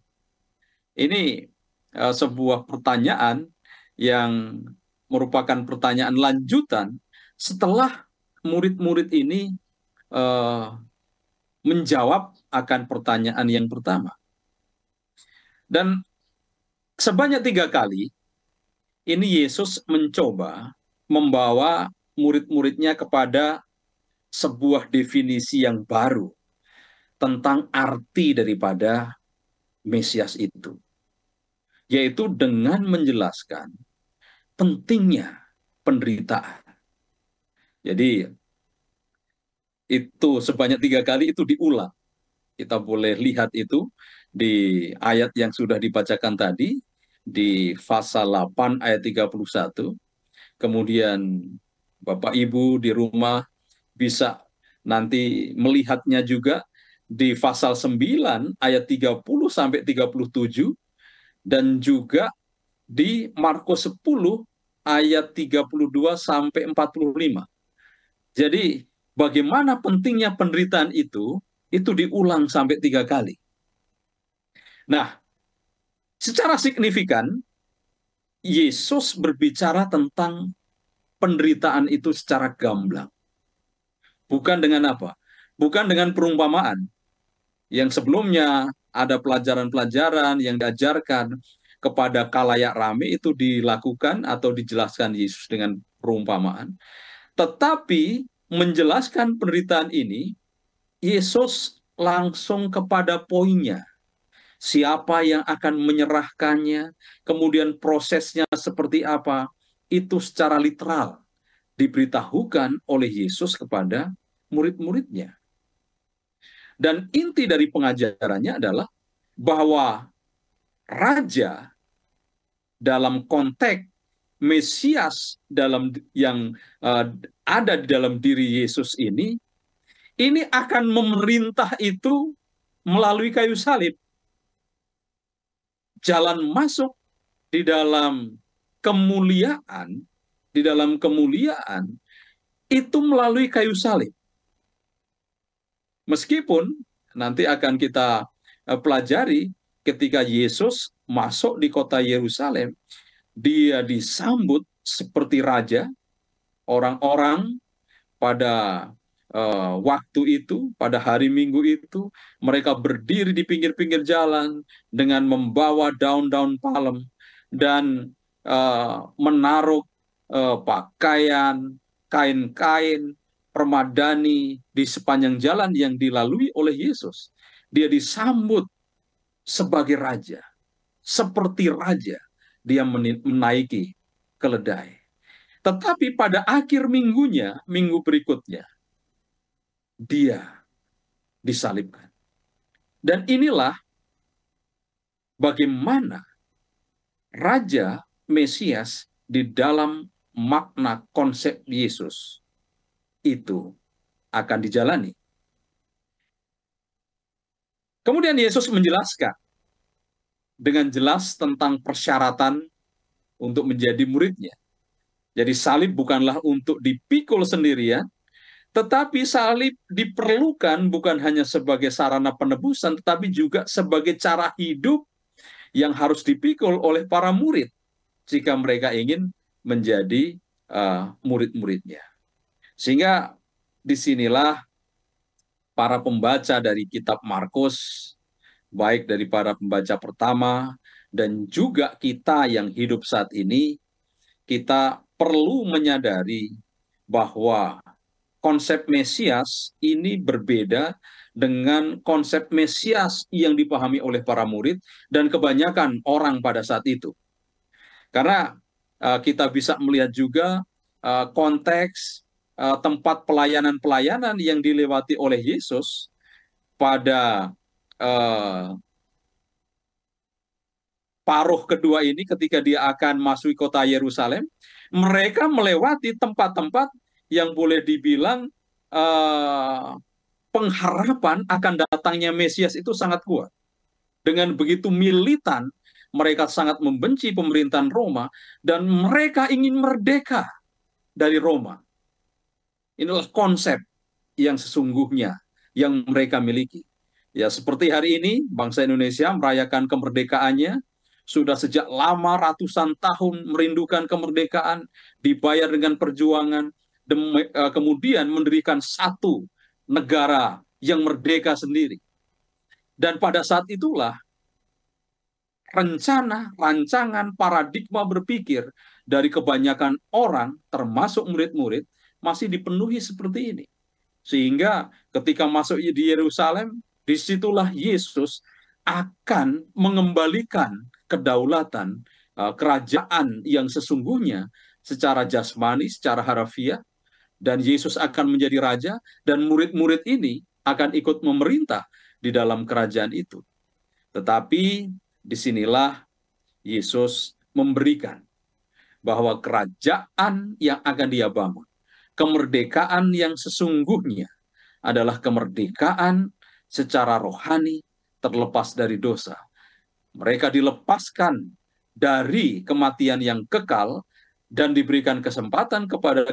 Ini sebuah pertanyaan yang merupakan pertanyaan lanjutan setelah murid-murid ini menjawab akan pertanyaan yang pertama. Dan sebanyak 3 kali ini Yesus mencoba membawa murid-muridnya kepada sebuah definisi yang baru tentang arti daripada Mesias itu, yaitu dengan menjelaskan pentingnya penderitaan. Jadi itu sebanyak 3 kali itu diulang. Kita boleh lihat itu di ayat yang sudah dibacakan tadi, di pasal 8 ayat 31. Kemudian Bapak Ibu di rumah bisa nanti melihatnya juga di pasal 9 ayat 30 sampai 37, dan juga di Markus 10 ayat 32 sampai 45. Jadi bagaimana pentingnya penderitaan itu diulang sampai 3 kali. Nah, secara signifikan Yesus berbicara tentang penderitaan itu secara gamblang. Bukan dengan apa? Bukan dengan perumpamaan. Yang sebelumnya ada pelajaran-pelajaran yang diajarkan kepada khalayak rame itu dilakukan atau dijelaskan Yesus dengan perumpamaan. Tetapi menjelaskan penderitaan ini, Yesus langsung kepada poinnya. Siapa yang akan menyerahkannya, kemudian prosesnya seperti apa, itu secara literal diberitahukan oleh Yesus kepada murid-muridnya. Dan inti dari pengajarannya adalah bahwa Raja dalam konteks Mesias yang ada di dalam diri Yesus ini akan memerintah itu melalui kayu salib. Jalan masuk di dalam kemuliaan, itu melalui kayu salib. Meskipun nanti akan kita pelajari ketika Yesus masuk di kota Yerusalem, dia disambut seperti raja. Orang-orang pada waktu itu, pada hari Minggu itu, mereka berdiri di pinggir-pinggir jalan dengan membawa daun-daun palem dan menaruh pakaian, kain-kain, permadani di sepanjang jalan yang dilalui oleh Yesus. Dia disambut sebagai raja, seperti raja. Dia menaiki keledai. Tetapi pada akhir minggunya, minggu berikutnya, dia disalibkan. Dan inilah bagaimana Raja Mesias di dalam makna konsep Yesus itu akan dijalani. Kemudian Yesus menjelaskan dengan jelas tentang persyaratan untuk menjadi muridnya. Jadi salib bukanlah untuk dipikul sendirian, tetapi salib diperlukan bukan hanya sebagai sarana penebusan, tetapi juga sebagai cara hidup yang harus dipikul oleh para murid jika mereka ingin menjadi murid-muridnya. Sehingga disinilah para pembaca dari kitab Markus, baik dari para pembaca pertama dan juga kita yang hidup saat ini, kita perlu menyadari bahwa konsep Mesias ini berbeda dengan konsep Mesias yang dipahami oleh para murid dan kebanyakan orang pada saat itu. Karena kita bisa melihat juga konteks tempat pelayanan-pelayanan yang dilewati oleh Yesus pada paruh kedua ini ketika dia akan masuk kota Yerusalem, mereka melewati tempat-tempat yang boleh dibilang pengharapan akan datangnya Mesias itu sangat kuat. Dengan begitu militan, mereka sangat membenci pemerintahan Roma dan mereka ingin merdeka dari Roma. Inilah konsep yang sesungguhnya yang mereka miliki. Ya, seperti hari ini bangsa Indonesia merayakan kemerdekaannya, sudah sejak lama ratusan tahun merindukan kemerdekaan, dibayar dengan perjuangan, kemudian mendirikan satu negara yang merdeka sendiri. Dan pada saat itulah rencana, rancangan, paradigma berpikir dari kebanyakan orang, termasuk murid-murid, masih dipenuhi seperti ini. Sehingga ketika masuk di Yerusalem, disitulah Yesus akan mengembalikan kedaulatan kerajaan yang sesungguhnya secara jasmani, secara harafiah, dan Yesus akan menjadi raja, dan murid-murid ini akan ikut memerintah di dalam kerajaan itu. Tetapi disinilah Yesus memberikan bahwa kerajaan yang akan dia bangun, kemerdekaan yang sesungguhnya adalah kemerdekaan secara rohani terlepas dari dosa. Mereka dilepaskan dari kematian yang kekal dan diberikan kesempatan kepada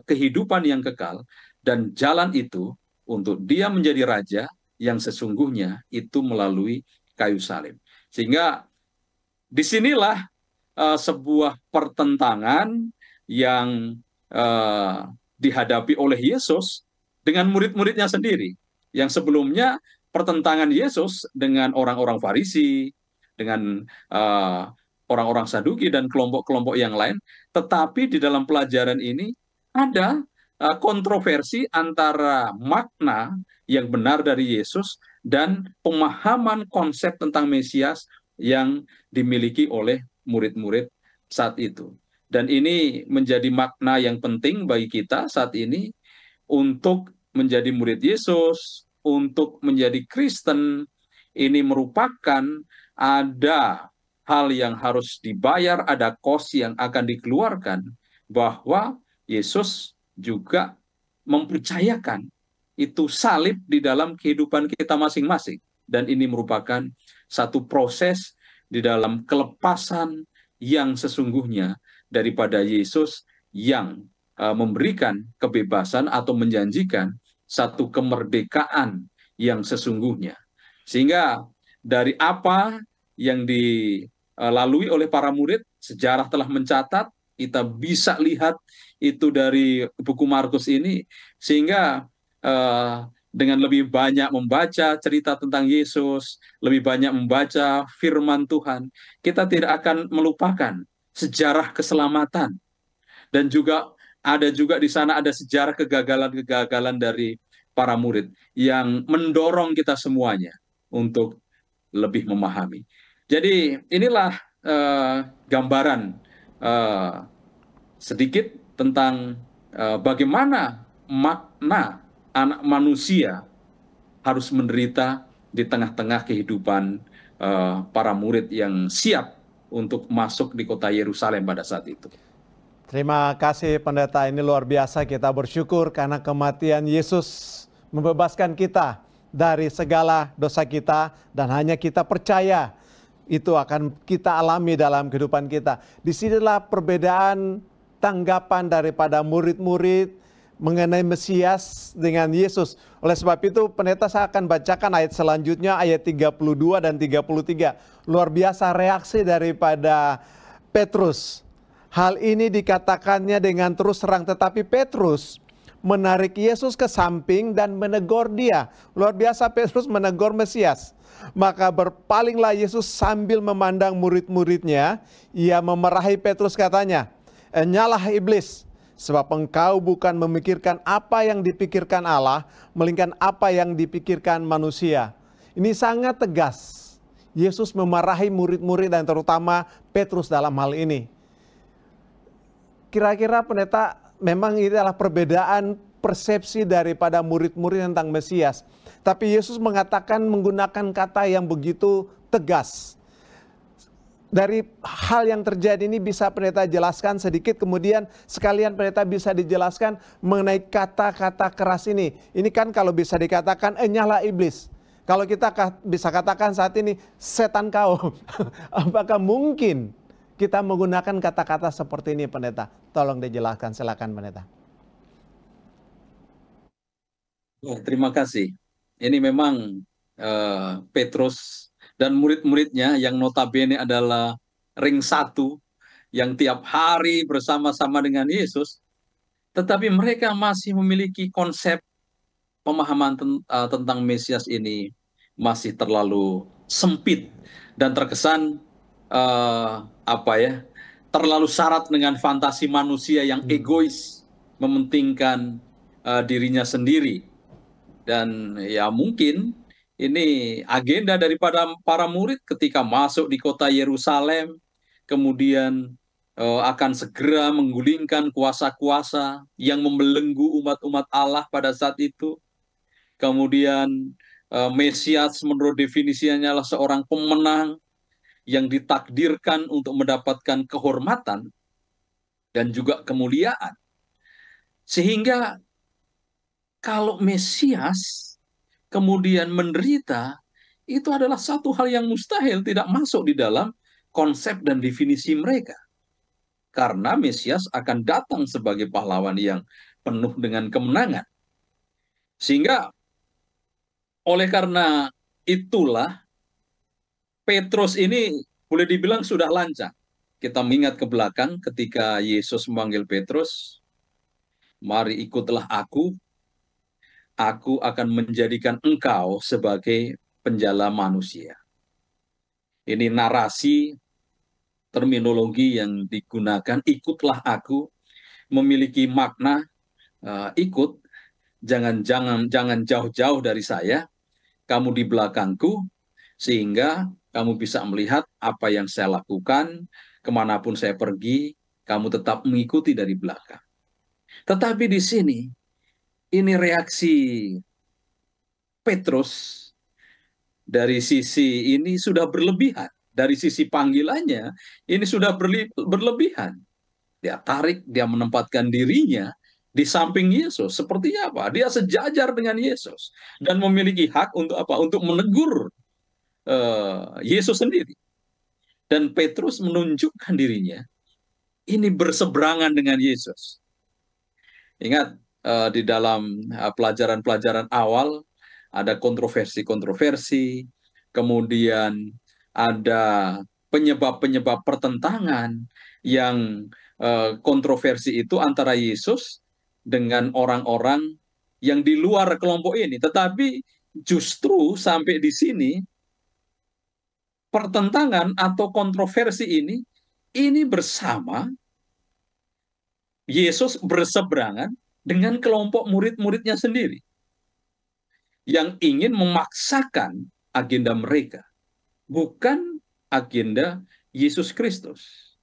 kehidupan yang kekal, dan jalan itu untuk dia menjadi raja yang sesungguhnya itu melalui kayu salib. Sehingga disinilah sebuah pertentangan yang dihadapi oleh Yesus dengan murid-muridnya sendiri. Yang sebelumnya pertentangan Yesus dengan orang-orang Farisi, dengan orang-orang Saduki dan kelompok-kelompok yang lain. Tetapi di dalam pelajaran ini ada kontroversi antara makna yang benar dari Yesus dan pemahaman konsep tentang Mesias yang dimiliki oleh murid-murid saat itu. Dan ini menjadi makna yang penting bagi kita saat ini untuk menjadi murid Yesus, untuk menjadi Kristen. Ini merupakan ada hal yang harus dibayar, ada kos yang akan dikeluarkan, bahwa Yesus juga mempercayakan itu salib di dalam kehidupan kita masing-masing. Dan ini merupakan satu proses di dalam kelepasan yang sesungguhnya daripada Yesus yang memberikan kebebasan atau menjanjikan satu kemerdekaan yang sesungguhnya. Sehingga dari apa yang dilalui oleh para murid, sejarah telah mencatat, kita bisa lihat itu dari buku Markus ini, sehingga dengan lebih banyak membaca cerita tentang Yesus, lebih banyak membaca firman Tuhan, kita tidak akan melupakan sejarah keselamatan. Dan juga ada juga di sana ada sejarah kegagalan-kegagalan dari para murid yang mendorong kita semuanya untuk lebih memahami. Jadi inilah gambaran sedikit tentang bagaimana makna anak manusia harus menderita di tengah-tengah kehidupan para murid yang siap untuk masuk di kota Yerusalem pada saat itu. Terima kasih pendeta, ini luar biasa, kita bersyukur karena kematian Yesus membebaskan kita dari segala dosa kita dan hanya kita percaya itu akan kita alami dalam kehidupan kita. Disinilah perbedaan tanggapan daripada murid-murid mengenai Mesias dengan Yesus. Oleh sebab itu pendeta saya akan bacakan ayat selanjutnya, ayat 32 dan 33. Luar biasa reaksi daripada Petrus. Hal ini dikatakannya dengan terus terang, tetapi Petrus menarik Yesus ke samping dan menegur dia. Luar biasa Petrus menegur Mesias. Maka berpalinglah Yesus sambil memandang murid-muridnya. Ia memarahi Petrus katanya, "Enyalah iblis, sebab engkau bukan memikirkan apa yang dipikirkan Allah, melainkan apa yang dipikirkan manusia." Ini sangat tegas. Yesus memarahi murid-murid dan terutama Petrus dalam hal ini. Kira-kira pendeta, memang ini adalah perbedaan persepsi daripada murid-murid tentang Mesias. Tapi Yesus mengatakan menggunakan kata yang begitu tegas. Dari hal yang terjadi ini bisa pendeta jelaskan sedikit, kemudian sekalian pendeta bisa dijelaskan mengenai kata-kata keras ini. Ini kan kalau bisa dikatakan enyahlah iblis. Kalau kita bisa katakan saat ini setan kau. Apakah mungkin kita menggunakan kata-kata seperti ini pendeta? Tolong dijelaskan, silakan pendeta. Terima kasih. Ini memang Petrus dan murid-muridnya yang notabene adalah ring satu, yang tiap hari bersama-sama dengan Yesus, tetapi mereka masih memiliki konsep pemahaman tentang Mesias ini masih terlalu sempit dan terkesan terlalu syarat dengan fantasi manusia yang egois, mementingkan dirinya sendiri. Dan ya mungkin ini agenda daripada para murid ketika masuk di kota Yerusalem, kemudian akan segera menggulingkan kuasa-kuasa yang membelenggu umat-umat Allah pada saat itu. Kemudian Mesias menurut definisinya adalah seorang pemenang yang ditakdirkan untuk mendapatkan kehormatan dan juga kemuliaan. Sehingga kalau Mesias kemudian menderita, itu adalah satu hal yang mustahil, tidak masuk di dalam konsep dan definisi mereka. Karena Mesias akan datang sebagai pahlawan yang penuh dengan kemenangan. Sehingga oleh karena itulah Petrus ini boleh dibilang sudah lancang. Kita mengingat ke belakang ketika Yesus memanggil Petrus, "Mari ikutlah aku akan menjadikan engkau sebagai penjala manusia." Ini narasi, terminologi yang digunakan, ikutlah aku, memiliki makna ikut, jangan jauh-jauh dari saya, kamu di belakangku, sehingga kamu bisa melihat apa yang saya lakukan, kemanapun saya pergi, kamu tetap mengikuti dari belakang. Tetapi di sini, ini reaksi Petrus dari sisi ini sudah berlebihan. Dari sisi panggilannya, ini sudah berlebihan. Dia tarik, dia menempatkan dirinya di samping Yesus. Sepertinya apa? Dia sejajar dengan Yesus. Dan memiliki hak untuk apa? Untuk menegur Yesus sendiri. Dan Petrus menunjukkan dirinya, ini berseberangan dengan Yesus. Ingat, di dalam pelajaran-pelajaran awal, ada kontroversi-kontroversi, kemudian ada penyebab-penyebab pertentangan yang kontroversi itu antara Yesus dengan orang-orang yang di luar kelompok ini. Tetapi justru sampai di sini, pertentangan atau kontroversi ini bersama Yesus berseberangan dengan kelompok murid-muridnya sendiri yang ingin memaksakan agenda mereka, bukan agenda Yesus Kristus.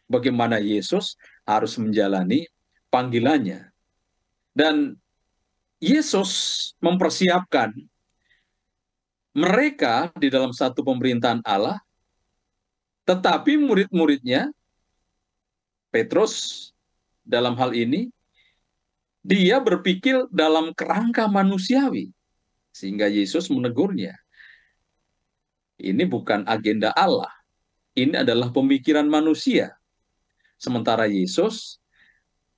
Bagaimana Yesus harus menjalani panggilannya. Dan Yesus mempersiapkan mereka di dalam satu pemerintahan Allah, tetapi murid-muridnya, Petrus dalam hal ini, dia berpikir dalam kerangka manusiawi. Sehingga Yesus menegurnya. Ini bukan agenda Allah. Ini adalah pemikiran manusia. Sementara Yesus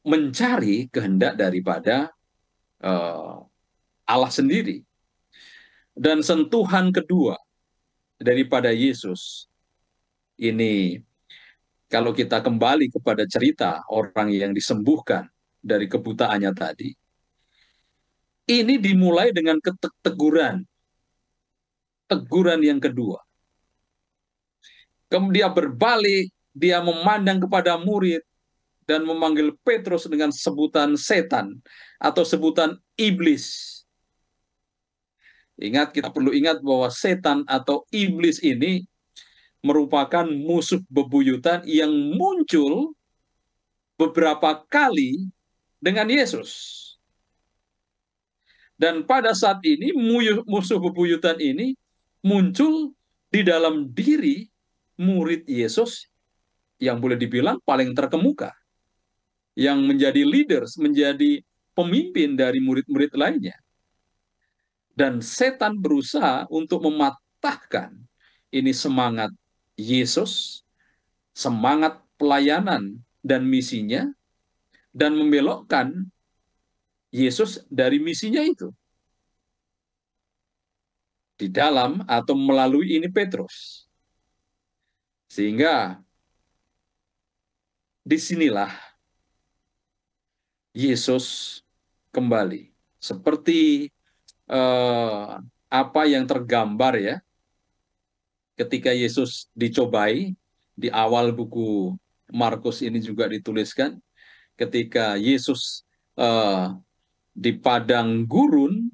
mencari kehendak daripada Allah sendiri. Dan sentuhan kedua daripada Yesus, ini kalau kita kembali kepada cerita orang yang disembuhkan dari kebutaannya tadi, ini dimulai dengan teguran yang kedua. Kemudian dia berbalik, dia memandang kepada murid dan memanggil Petrus dengan sebutan setan atau sebutan iblis. Ingat, kita perlu ingat bahwa setan atau iblis ini merupakan musuh bebuyutan yang muncul beberapa kali dengan Yesus. Dan pada saat ini musuh bebuyutan ini muncul di dalam diri murid Yesus yang boleh dibilang paling terkemuka, yang menjadi leaders, menjadi pemimpin dari murid-murid lainnya. Dan setan berusaha untuk mematahkan ini semangat Yesus, semangat pelayanan dan misinya, dan membelokkan Yesus dari misinya itu. Di dalam atau melalui ini Petrus. Sehingga disinilah Yesus kembali. Seperti apa yang tergambar ya, ketika Yesus dicobai, di awal buku Markus ini juga dituliskan, ketika Yesus di padang gurun,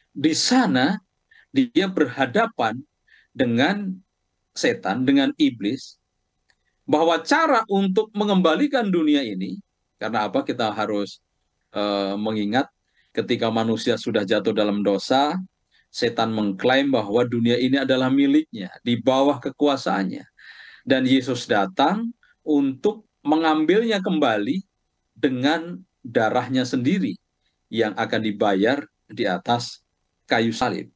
di sana dia berhadapan dengan setan, dengan iblis, bahwa cara untuk mengembalikan dunia ini, karena apa kita harus mengingat ketika manusia sudah jatuh dalam dosa, setan mengklaim bahwa dunia ini adalah miliknya, di bawah kekuasaannya. Dan Yesus datang untuk mengambilnya kembali dengan darahnya sendiri yang akan dibayar di atas kayu salib.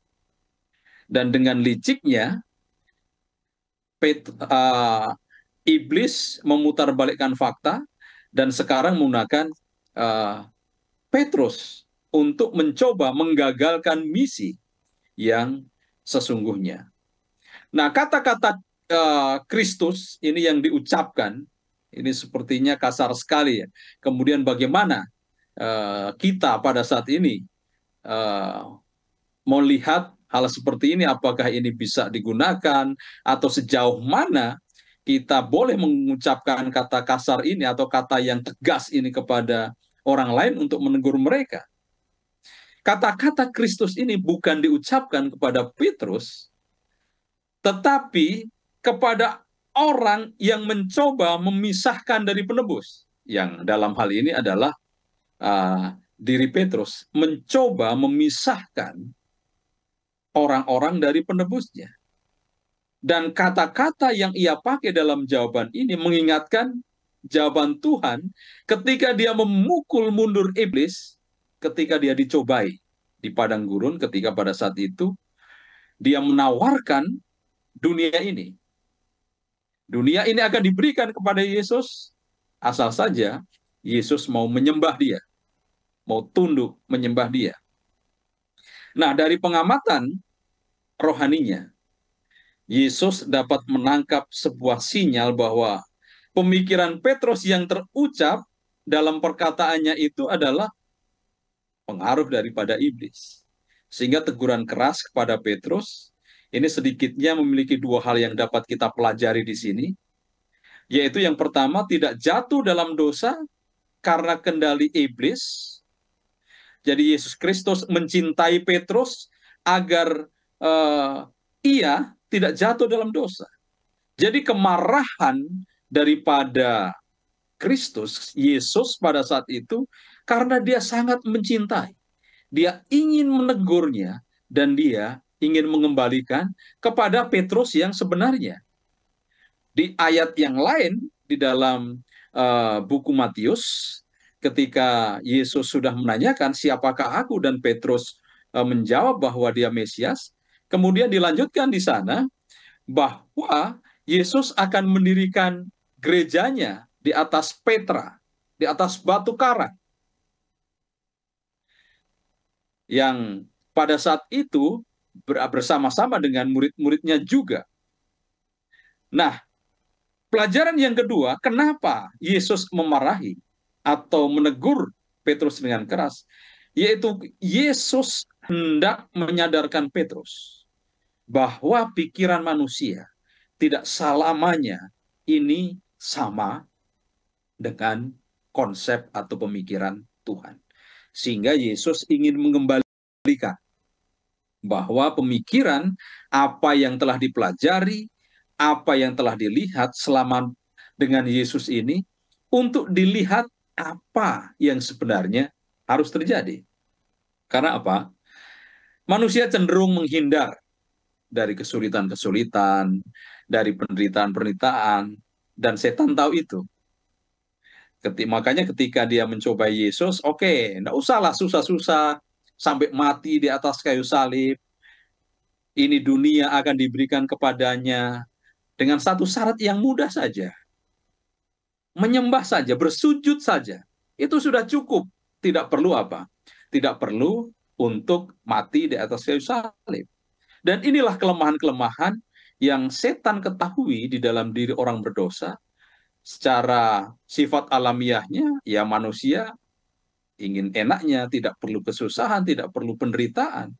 Dan dengan liciknya, iblis memutarbalikkan fakta dan sekarang menggunakan Petrus untuk mencoba menggagalkan misi yang sesungguhnya. Nah, kata-kata Kristus ini yang diucapkan, ini sepertinya kasar sekali ya. Kemudian bagaimana kita pada saat ini melihat hal seperti ini, apakah ini bisa digunakan atau sejauh mana kita boleh mengucapkan kata kasar ini atau kata yang tegas ini kepada orang lain untuk menegur mereka. Kata-kata Kristus ini bukan diucapkan kepada Petrus, tetapi kepada orang yang mencoba memisahkan dari penebus. Yang dalam hal ini adalah diri Petrus, mencoba memisahkan orang-orang dari penebusnya. Dan kata-kata yang ia pakai dalam jawaban ini mengingatkan jawaban Tuhan ketika dia memukul mundur iblis, ketika dia dicobai di padang gurun, ketika pada saat itu dia menawarkan dunia ini. Dunia ini akan diberikan kepada Yesus, asal saja Yesus mau menyembah dia, mau tunduk menyembah dia. Nah, dari pengamatan rohaninya, Yesus dapat menangkap sebuah sinyal bahwa pemikiran Petrus yang terucap dalam perkataannya itu adalah pengaruh daripada iblis. Sehingga teguran keras kepada Petrus ini sedikitnya memiliki dua hal yang dapat kita pelajari di sini, yaitu yang pertama, tidak jatuh dalam dosa karena kendali iblis. Jadi Yesus Kristus mencintai Petrus agar ia tidak jatuh dalam dosa. Jadi kemarahan daripada Kristus, Yesus pada saat itu, karena dia sangat mencintai. Dia ingin menegurnya dan dia ingin mengembalikan kepada Petrus yang sebenarnya. Di ayat yang lain di dalam buku Matius, ketika Yesus sudah menanyakan siapakah aku, dan Petrus menjawab bahwa dia Mesias, kemudian dilanjutkan di sana bahwa Yesus akan mendirikan gerejanya di atas Petra, di atas batu karang, yang pada saat itu bersama-sama dengan murid-muridnya juga. Nah, pelajaran yang kedua, kenapa Yesus memarahi atau menegur Petrus dengan keras, yaitu Yesus hendak menyadarkan Petrus bahwa pikiran manusia tidak selamanya ini sama dengan konsep atau pemikiran Tuhan. Sehingga Yesus ingin mengembalikan bahwa pemikiran apa yang telah dipelajari, apa yang telah dilihat selama dengan Yesus ini, untuk dilihat apa yang sebenarnya harus terjadi. Karena apa? Manusia cenderung menghindar dari kesulitan-kesulitan, dari penderitaan-penderitaan, dan setan tahu itu. Makanya ketika dia mencoba Yesus, oke, enggak usahlah susah-susah sampai mati di atas kayu salib. Ini dunia akan diberikan kepadanya dengan satu syarat yang mudah saja. Menyembah saja, bersujud saja. Itu sudah cukup. Tidak perlu apa? Tidak perlu untuk mati di atas kayu salib. Dan inilah kelemahan-kelemahan yang setan ketahui di dalam diri orang berdosa. Secara sifat alamiahnya, ya manusia ingin enaknya, tidak perlu kesusahan, tidak perlu penderitaan.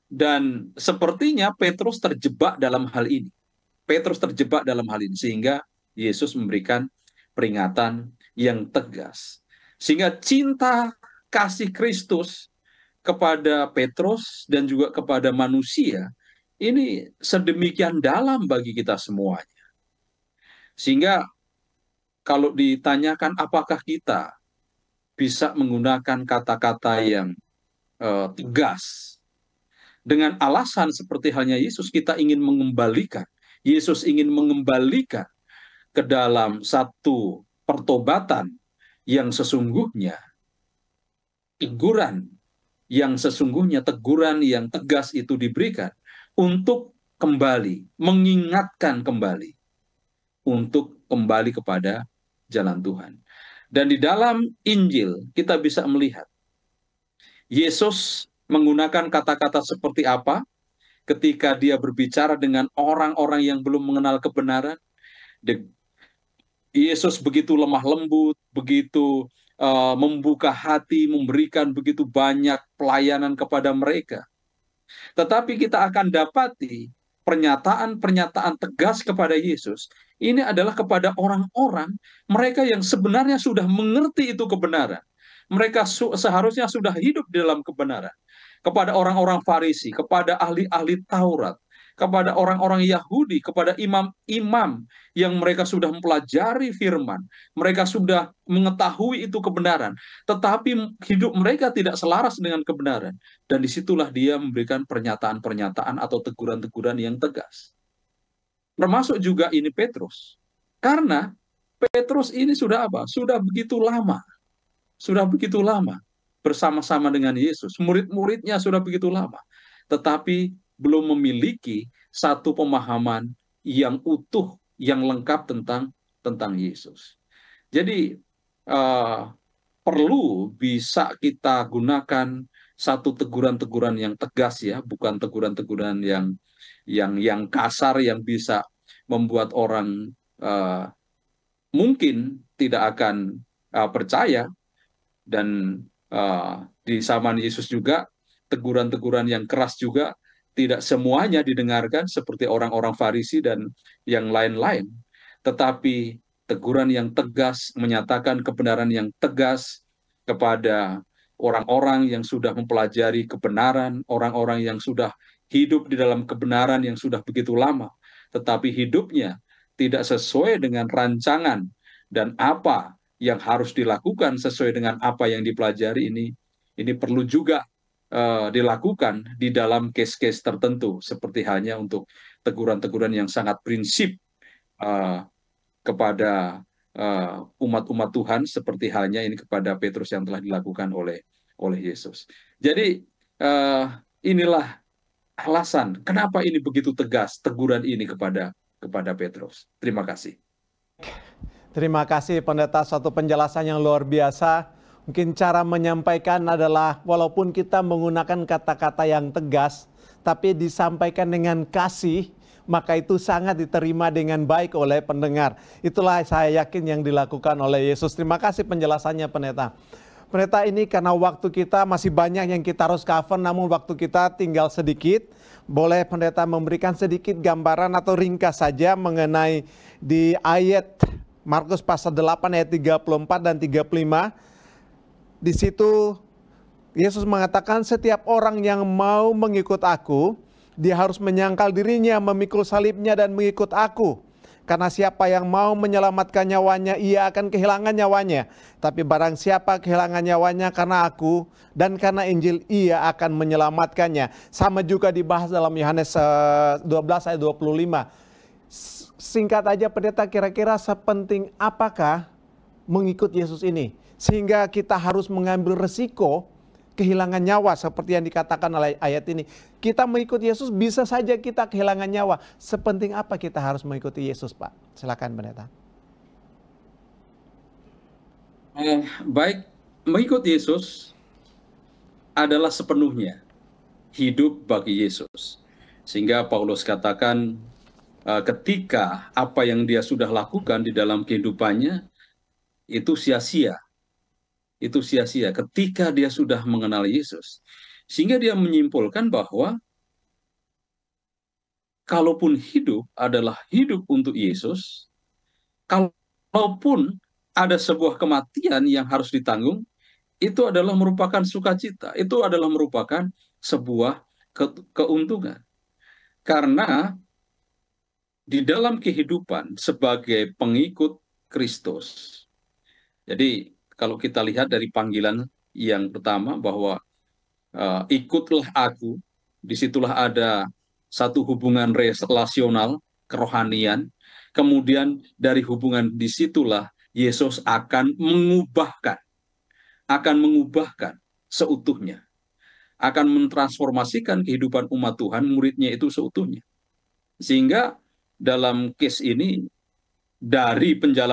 Dan sepertinya Petrus terjebak dalam hal ini. Petrus terjebak dalam hal ini, sehingga Yesus memberikan peringatan yang tegas. Sehingga cinta kasih Kristus kepada Petrus dan juga kepada manusia, ini sedemikian dalam bagi kita semuanya. Sehingga kalau ditanyakan apakah kita bisa menggunakan kata-kata yang tegas, dengan alasan seperti halnya Yesus, kita ingin mengembalikan. Yesus ingin mengembalikan ke dalam satu pertobatan yang sesungguhnya, teguran yang sesungguhnya, teguran yang tegas itu diberikan untuk kembali, mengingatkan kembali, untuk kembali kepada jalan Tuhan. Dan di dalam Injil kita bisa melihat Yesus menggunakan kata-kata seperti apa ketika dia berbicara dengan orang-orang yang belum mengenal kebenaran. Yesus begitu lemah lembut, begitu membuka hati, memberikan begitu banyak pelayanan kepada mereka. Tetapi kita akan dapati pernyataan-pernyataan tegas kepada Yesus ini adalah kepada orang-orang mereka yang sebenarnya sudah mengerti itu kebenaran. Mereka seharusnya sudah hidup di dalam kebenaran. Kepada orang-orang Farisi, kepada ahli-ahli Taurat, kepada orang-orang Yahudi, kepada imam-imam yang mereka sudah mempelajari firman, mereka sudah mengetahui itu kebenaran, tetapi hidup mereka tidak selaras dengan kebenaran. Dan disitulah dia memberikan pernyataan-pernyataan atau teguran-teguran yang tegas. Termasuk juga ini Petrus. Karena Petrus ini sudah apa? Sudah begitu lama bersama-sama dengan Yesus. Murid-muridnya sudah begitu lama, tetapi belum memiliki satu pemahaman yang utuh, yang lengkap tentang Yesus. Jadi perlu bisa kita gunakan satu teguran-teguran yang tegas, ya, bukan teguran-teguran yang kasar, yang bisa membuat orang mungkin tidak akan percaya. Dan di zaman Yesus juga teguran-teguran yang keras juga tidak semuanya didengarkan seperti orang-orang Farisi dan yang lain-lain. Tetapi teguran yang tegas, menyatakan kebenaran yang tegas kepada orang-orang yang sudah mempelajari kebenaran, orang-orang yang sudah hidup di dalam kebenaran yang sudah begitu lama, tetapi hidupnya tidak sesuai dengan rancangan dan apa yang harus dilakukan sesuai dengan apa yang dipelajari ini perlu juga dilakukan di dalam case-case tertentu, seperti halnya untuk teguran-teguran yang sangat prinsip kepada umat-umat Tuhan seperti halnya ini kepada Petrus yang telah dilakukan oleh Yesus. Jadi inilah alasan kenapa ini begitu tegas teguran ini kepada Petrus. Terima kasih. Terima kasih pendeta, suatu penjelasan yang luar biasa. Mungkin cara menyampaikan adalah walaupun kita menggunakan kata-kata yang tegas, tapi disampaikan dengan kasih, maka itu sangat diterima dengan baik oleh pendengar. Itulah saya yakin yang dilakukan oleh Yesus. Terima kasih penjelasannya pendeta. Pendeta, ini karena waktu kita masih banyak yang kita harus cover, namun waktu kita tinggal sedikit. Boleh pendeta memberikan sedikit gambaran atau ringkas saja mengenai di ayat Markus pasal 8 ayat 34 dan 35. Di situ Yesus mengatakan setiap orang yang mau mengikut aku, dia harus menyangkal dirinya, memikul salibnya dan mengikut aku. Karena siapa yang mau menyelamatkan nyawanya, ia akan kehilangan nyawanya. Tapi barang siapa kehilangan nyawanya karena aku dan karena Injil, ia akan menyelamatkannya. Sama juga dibahas dalam Yohanes 12 ayat 25. Singkat aja pendeta, kira-kira sepenting apakah mengikut Yesus ini? Sehingga kita harus mengambil resiko kehilangan nyawa seperti yang dikatakan oleh ayat ini. Kita mengikut Yesus bisa saja kita kehilangan nyawa. Sepenting apa kita harus mengikuti Yesus, Pak? Silakan pendeta. Baik, mengikut Yesus adalah sepenuhnya hidup bagi Yesus. Sehingga Paulus katakan ketika apa yang dia sudah lakukan di dalam kehidupannya itu sia-sia. Itu sia-sia ketika dia sudah mengenal Yesus. Sehingga dia menyimpulkan bahwa kalaupun hidup adalah hidup untuk Yesus, kalaupun ada sebuah kematian yang harus ditanggung, itu adalah merupakan sukacita. Itu adalah merupakan sebuah keuntungan. Karena di dalam kehidupan sebagai pengikut Kristus. Jadi kalau kita lihat dari panggilan yang pertama bahwa ikutlah aku, disitulah ada satu hubungan relasional, kerohanian. Kemudian dari hubungan disitulah Yesus akan mengubahkan seutuhnya. Akan mentransformasikan kehidupan umat Tuhan, muridnya itu seutuhnya. Sehingga dalam case ini dari penjala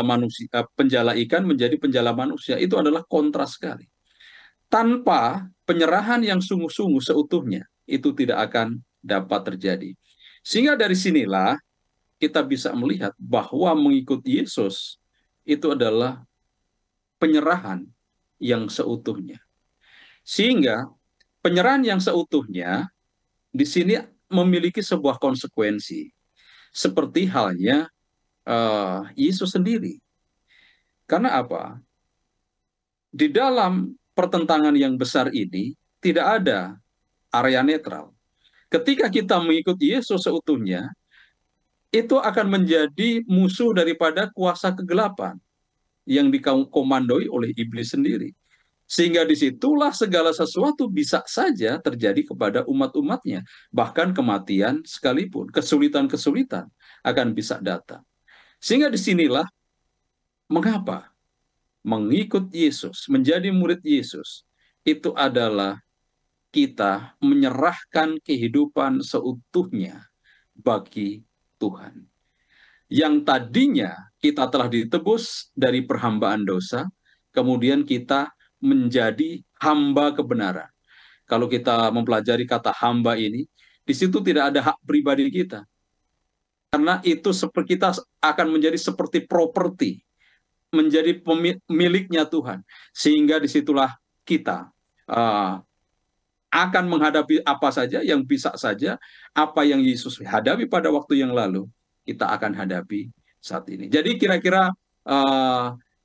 ikan menjadi penjala manusia itu adalah kontras sekali. Tanpa penyerahan yang sungguh-sungguh seutuhnya itu tidak akan dapat terjadi. Sehingga dari sinilah kita bisa melihat bahwa mengikut Yesus itu adalah penyerahan yang seutuhnya. Sehingga penyerahan yang seutuhnya di sini memiliki sebuah konsekuensi. Seperti halnya Yesus sendiri. Karena apa? Di dalam pertentangan yang besar ini tidak ada area netral. Ketika kita mengikuti Yesus seutuhnya, itu akan menjadi musuh daripada kuasa kegelapan yang dikomandoi oleh iblis sendiri. Sehingga disitulah segala sesuatu bisa saja terjadi kepada umat-umatnya. Bahkan kematian sekalipun, kesulitan-kesulitan akan bisa datang. Sehingga disinilah mengapa mengikut Yesus, menjadi murid Yesus, itu adalah kita menyerahkan kehidupan seutuhnya bagi Tuhan. Yang tadinya kita telah ditebus dari perhambaan dosa, kemudian kita menjadi hamba kebenaran. Kalau kita mempelajari kata hamba ini, di situ tidak ada hak pribadi kita. Karena itu kita akan menjadi seperti properti, menjadi miliknya Tuhan. Sehingga disitulah kita akan menghadapi apa saja yang bisa saja, apa yang Yesus hadapi pada waktu yang lalu, kita akan hadapi saat ini. Jadi kira-kira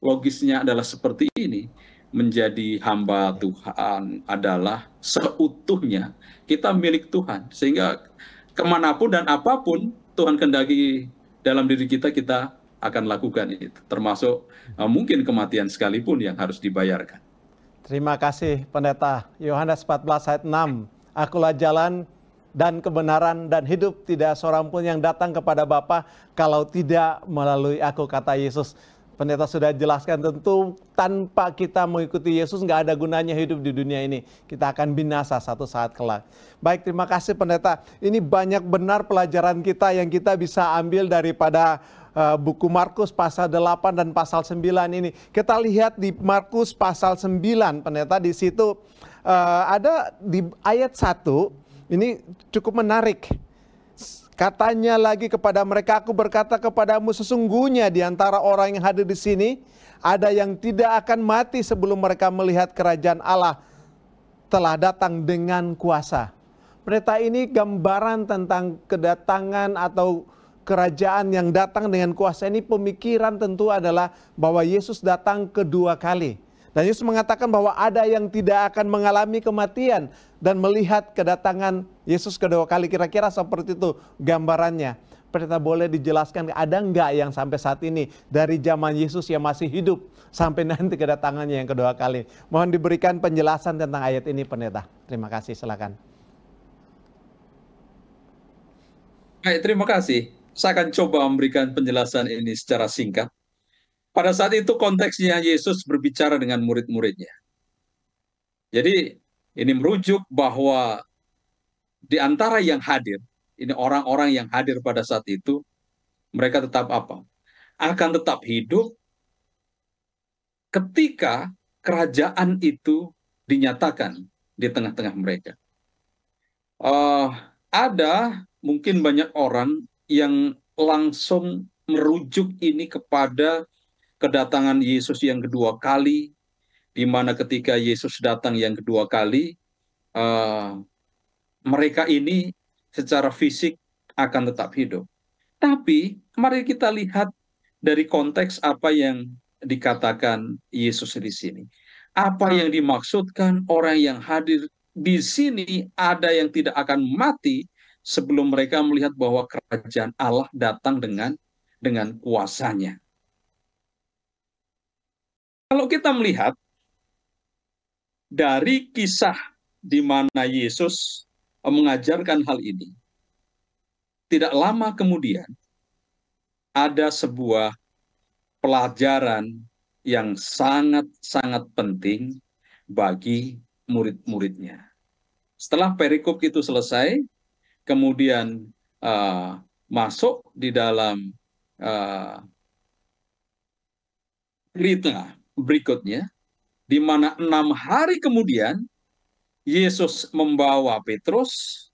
logisnya adalah seperti ini. Menjadi hamba Tuhan adalah seutuhnya kita milik Tuhan. Sehingga kemanapun dan apapun Tuhan kehendaki dalam diri kita, kita akan lakukan itu. Termasuk mungkin kematian sekalipun yang harus dibayarkan. Terima kasih pendeta. Yohanes 14 ayat 6. Akulah jalan dan kebenaran dan hidup, tidak seorang pun yang datang kepada Bapa kalau tidak melalui aku, kata Yesus. Pendeta sudah jelaskan, tentu tanpa kita mengikuti Yesus nggak ada gunanya hidup di dunia ini. Kita akan binasa satu saat kelak. Baik, terima kasih Pendeta. Ini banyak benar pelajaran kita yang kita bisa ambil daripada buku Markus pasal 8 dan pasal 9 ini. Kita lihat di Markus pasal 9, Pendeta, di situ ada di ayat 1, ini cukup menarik. Katanya lagi kepada mereka, aku berkata kepadamu, sesungguhnya di antara orang yang hadir di sini, ada yang tidak akan mati sebelum mereka melihat kerajaan Allah telah datang dengan kuasa. Pendeta, ini gambaran tentang kedatangan atau kerajaan yang datang dengan kuasa. Ini pemikiran tentu adalah bahwa Yesus datang kedua kali. Dan Yesus mengatakan bahwa ada yang tidak akan mengalami kematian dan melihat kedatangan Yesus kedua kali. Kira-kira seperti itu gambarannya. Pendeta, boleh dijelaskan ada enggak yang sampai saat ini dari zaman Yesus yang masih hidup sampai nanti kedatangannya yang kedua kali? Mohon diberikan penjelasan tentang ayat ini, Pendeta. Terima kasih, silakan. Baik, terima kasih. Saya akan coba memberikan penjelasan ini secara singkat. Pada saat itu konteksnya Yesus berbicara dengan murid-muridnya. Jadi ini merujuk bahwa di antara yang hadir, ini orang-orang yang hadir pada saat itu, mereka tetap apa? Akan tetap hidup ketika kerajaan itu dinyatakan di tengah-tengah mereka. Ada mungkin banyak orang yang langsung merujuk ini kepada kedatangan Yesus yang kedua kali, di mana ketika Yesus datang yang kedua kali, mereka ini secara fisik akan tetap hidup. Tapi mari kita lihat dari konteks apa yang dikatakan Yesus di sini. Apa yang dimaksudkan orang yang hadir di sini, ada yang tidak akan mati sebelum mereka melihat bahwa kerajaan Allah datang dengan kuasanya. Kalau kita melihat dari kisah di mana Yesus mengajarkan hal ini, tidak lama kemudian ada sebuah pelajaran yang sangat-sangat penting bagi murid-muridnya. Setelah perikop itu selesai, kemudian masuk di dalam cerita berikutnya, di mana 6 hari kemudian Yesus membawa Petrus,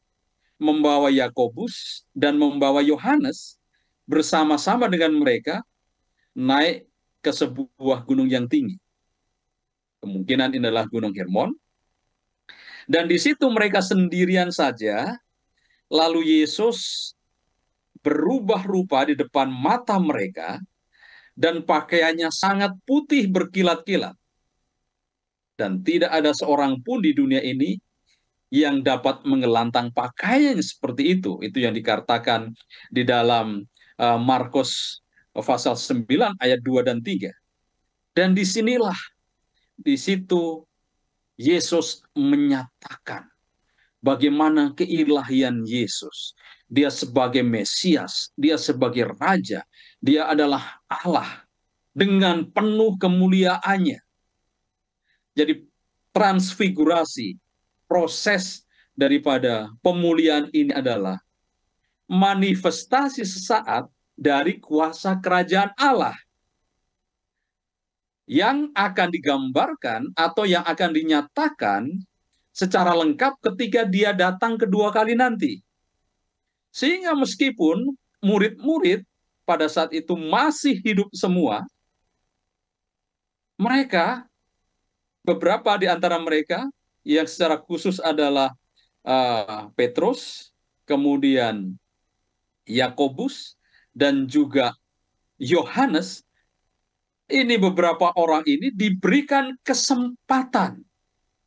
membawa Yakobus, dan membawa Yohanes bersama-sama dengan mereka naik ke sebuah gunung yang tinggi. Kemungkinan ini adalah Gunung Hermon. Dan di situ mereka sendirian saja, lalu Yesus berubah rupa di depan mata mereka, dan pakaiannya sangat putih berkilat-kilat. Dan tidak ada seorang pun di dunia ini yang dapat mengelantang pakaian seperti itu. Itu yang dikatakan di dalam Markus pasal 9 ayat 2 dan 3. Dan disinilah, di situ Yesus menyatakan bagaimana keilahian Yesus. Dia sebagai Mesias, dia sebagai Raja, dia adalah Allah dengan penuh kemuliaannya. Jadi transfigurasi, proses daripada pemulihan ini adalah manifestasi sesaat dari kuasa kerajaan Allah yang akan digambarkan atau yang akan dinyatakan secara lengkap ketika dia datang kedua kali nanti. Sehingga meskipun murid-murid pada saat itu masih hidup semua, mereka, beberapa di antara mereka yang secara khusus adalah Petrus, kemudian Yakobus, dan juga Yohanes, ini beberapa orang ini diberikan kesempatan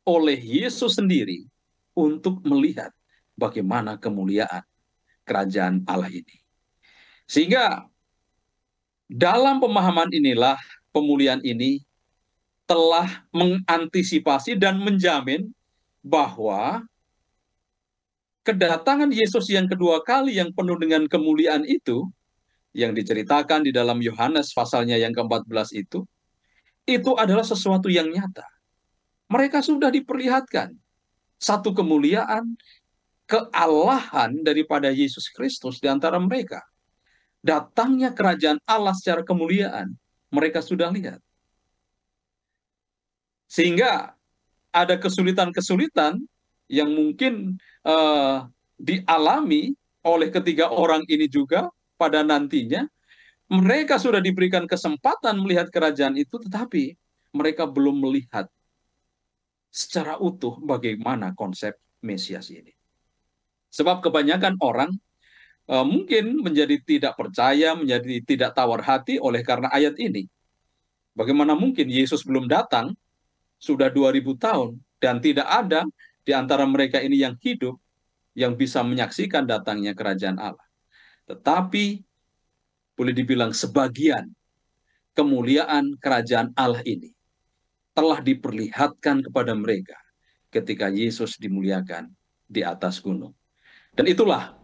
oleh Yesus sendiri untuk melihat bagaimana kemuliaan kerajaan Allah ini. Sehingga dalam pemahaman inilah pemulihan ini telah mengantisipasi dan menjamin bahwa kedatangan Yesus yang kedua kali yang penuh dengan kemuliaan itu, yang diceritakan di dalam Yohanes pasalnya yang ke-14 itu adalah sesuatu yang nyata. Mereka sudah diperlihatkan satu kemuliaan, kealahan daripada Yesus Kristus di antara mereka. Datangnya kerajaan Allah secara kemuliaan, mereka sudah lihat. Sehingga ada kesulitan-kesulitan yang mungkin dialami oleh ketiga orang ini juga pada nantinya. Mereka sudah diberikan kesempatan melihat kerajaan itu, tetapi mereka belum melihat secara utuh bagaimana konsep Mesias ini. Sebab kebanyakan orang mungkin menjadi tidak percaya, menjadi tidak tawar hati oleh karena ayat ini. Bagaimana mungkin Yesus belum datang, sudah 2000 tahun, dan tidak ada di antara mereka ini yang hidup, yang bisa menyaksikan datangnya kerajaan Allah. Tetapi boleh dibilang sebagian kemuliaan kerajaan Allah ini telah diperlihatkan kepada mereka ketika Yesus dimuliakan di atas gunung. Dan itulah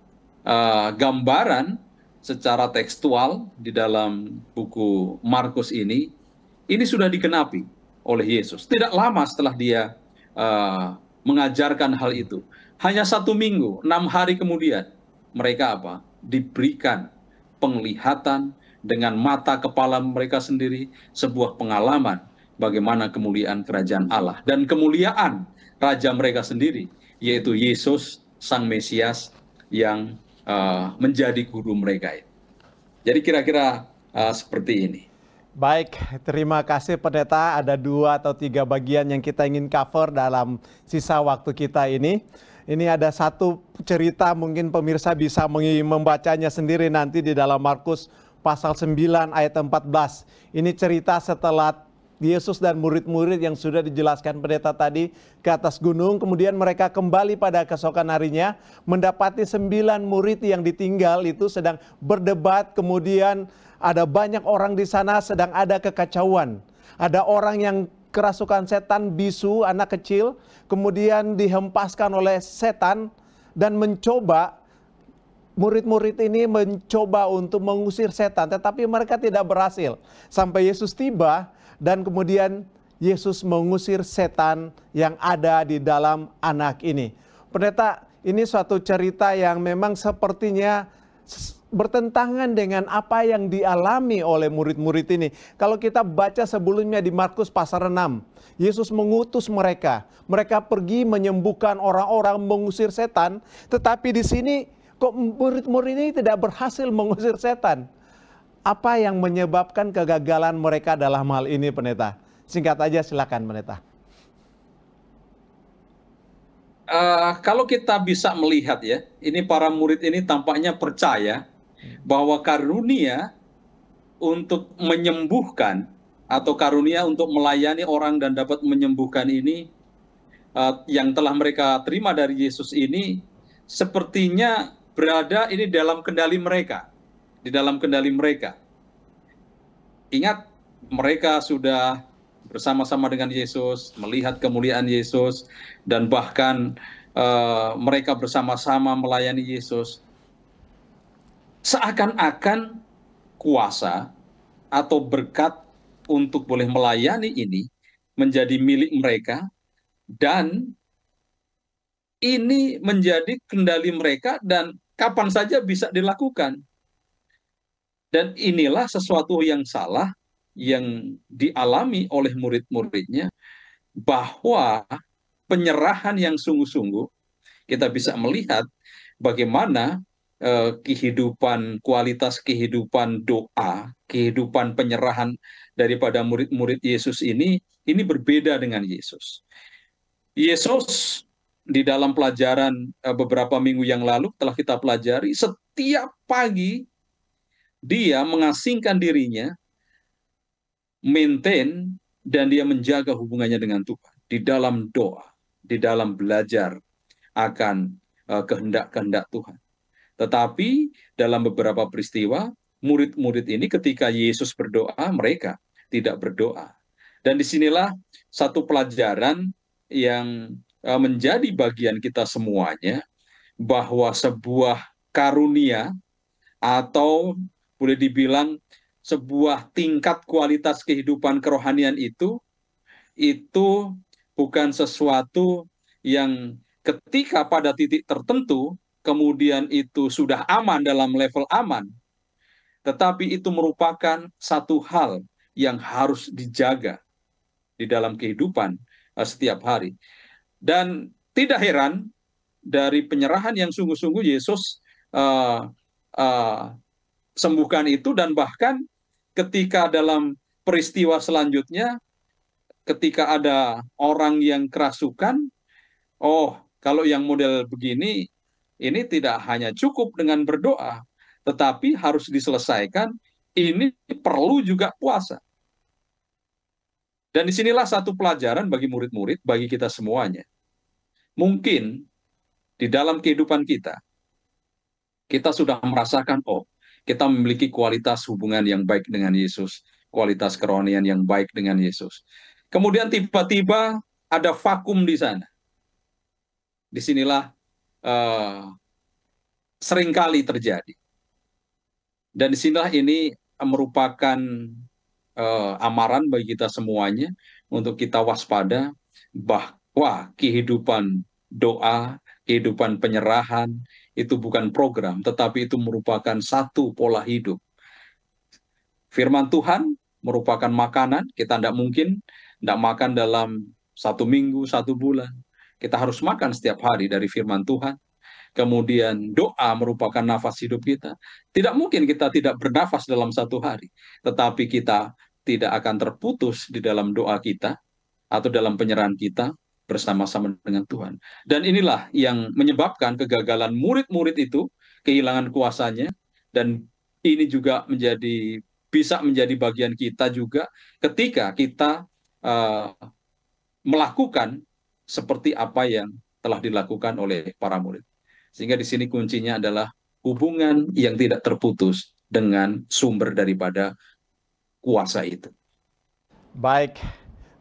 gambaran secara tekstual di dalam buku Markus ini sudah digenapi oleh Yesus. Tidak lama setelah dia mengajarkan hal itu. Hanya 1 minggu, 6 hari kemudian, mereka diberikan penglihatan dengan mata kepala mereka sendiri, sebuah pengalaman bagaimana kemuliaan kerajaan Allah dan kemuliaan raja mereka sendiri, yaitu Yesus Sang Mesias yang menjadi guru mereka. Jadi kira-kira seperti ini. Baik, terima kasih Pendeta. Ada 2 atau 3 bagian yang kita ingin cover dalam sisa waktu kita ini. Ini ada satu cerita, mungkin pemirsa bisa membacanya sendiri nanti di dalam Markus pasal 9 ayat 14. Ini cerita setelah Yesus dan murid-murid yang sudah dijelaskan pendeta tadi ke atas gunung. Kemudian mereka kembali pada keesokan harinya, mendapati 9 murid yang ditinggal itu sedang berdebat. Kemudian ada banyak orang di sana, sedang ada kekacauan. Ada orang yang kerasukan setan, bisu, anak kecil, kemudian dihempaskan oleh setan dan mencoba, murid-murid ini mencoba untuk mengusir setan, tetapi mereka tidak berhasil. Sampai Yesus tiba dan kemudian Yesus mengusir setan yang ada di dalam anak ini. Pendeta, ini suatu cerita yang memang sepertinya bertentangan dengan apa yang dialami oleh murid-murid ini. Kalau kita baca sebelumnya di Markus pasal 6, Yesus mengutus mereka. Mereka pergi menyembuhkan orang-orang, mengusir setan. Tetapi di sini kok murid-murid ini tidak berhasil mengusir setan. Apa yang menyebabkan kegagalan mereka dalam hal ini, Pendeta? Singkat aja silakan, Pendeta. Kalau kita bisa melihat ya, ini para murid ini tampaknya percaya bahwa karunia untuk menyembuhkan atau karunia untuk melayani orang dan dapat menyembuhkan ini yang telah mereka terima dari Yesus ini sepertinya berada ini dalam kendali mereka, di dalam kendali mereka. Ingat, mereka sudah bersama-sama dengan Yesus, melihat kemuliaan Yesus, dan bahkan mereka bersama-sama melayani Yesus. Seakan-akan kuasa atau berkat untuk boleh melayani ini menjadi milik mereka, dan ini menjadi kendali mereka dan kapan saja bisa dilakukan. Dan inilah sesuatu yang salah yang dialami oleh murid-muridnya, bahwa penyerahan yang sungguh-sungguh, kita bisa melihat bagaimana kehidupan, kualitas kehidupan doa, kehidupan penyerahan daripada murid-murid Yesus ini berbeda dengan Yesus. Yesus di dalam pelajaran beberapa minggu yang lalu telah kita pelajari, setiap pagi dia mengasingkan dirinya, maintain, dan dia menjaga hubungannya dengan Tuhan di dalam doa, di dalam belajar akan kehendak-kehendak Tuhan. Tetapi dalam beberapa peristiwa, murid-murid ini ketika Yesus berdoa, mereka tidak berdoa. Dan disinilah satu pelajaran yang menjadi bagian kita semuanya, bahwa sebuah karunia atau boleh dibilang sebuah tingkat kualitas kehidupan kerohanian itu bukan sesuatu yang ketika pada titik tertentu kemudian itu sudah aman dalam level aman, tetapi itu merupakan satu hal yang harus dijaga di dalam kehidupan setiap hari. Dan tidak heran dari penyerahan yang sungguh-sungguh Yesus uh, uh, sembuhkan itu, dan bahkan ketika dalam peristiwa selanjutnya ketika ada orang yang kerasukan, oh, kalau yang model begini, ini tidak hanya cukup dengan berdoa, tetapi harus diselesaikan, ini perlu juga puasa. Dan disinilah satu pelajaran bagi murid-murid, bagi kita semuanya. Mungkin di dalam kehidupan kita, kita sudah merasakan, oh, kita memiliki kualitas hubungan yang baik dengan Yesus, kualitas kerohanian yang baik dengan Yesus. Kemudian tiba-tiba ada vakum di sana. Disinilah seringkali terjadi. Dan disinilah ini merupakan amaran bagi kita semuanya untuk kita waspada bahwa kehidupan doa, kehidupan penyerahan itu bukan program, tetapi itu merupakan satu pola hidup. Firman Tuhan merupakan makanan, kita tidak mungkin tidak makan dalam 1 minggu, 1 bulan. Kita harus makan setiap hari dari firman Tuhan. Kemudian doa merupakan nafas hidup kita. Tidak mungkin kita tidak bernafas dalam 1 hari, tetapi kita tidak akan terputus di dalam doa kita atau dalam penyerahan kita bersama-sama dengan Tuhan. Dan inilah yang menyebabkan kegagalan murid-murid itu, kehilangan kuasanya, dan ini juga bisa menjadi bagian kita juga ketika kita melakukan seperti apa yang telah dilakukan oleh para murid. Sehingga di sini kuncinya adalah hubungan yang tidak terputus dengan sumber daripada kuasa itu. Baik,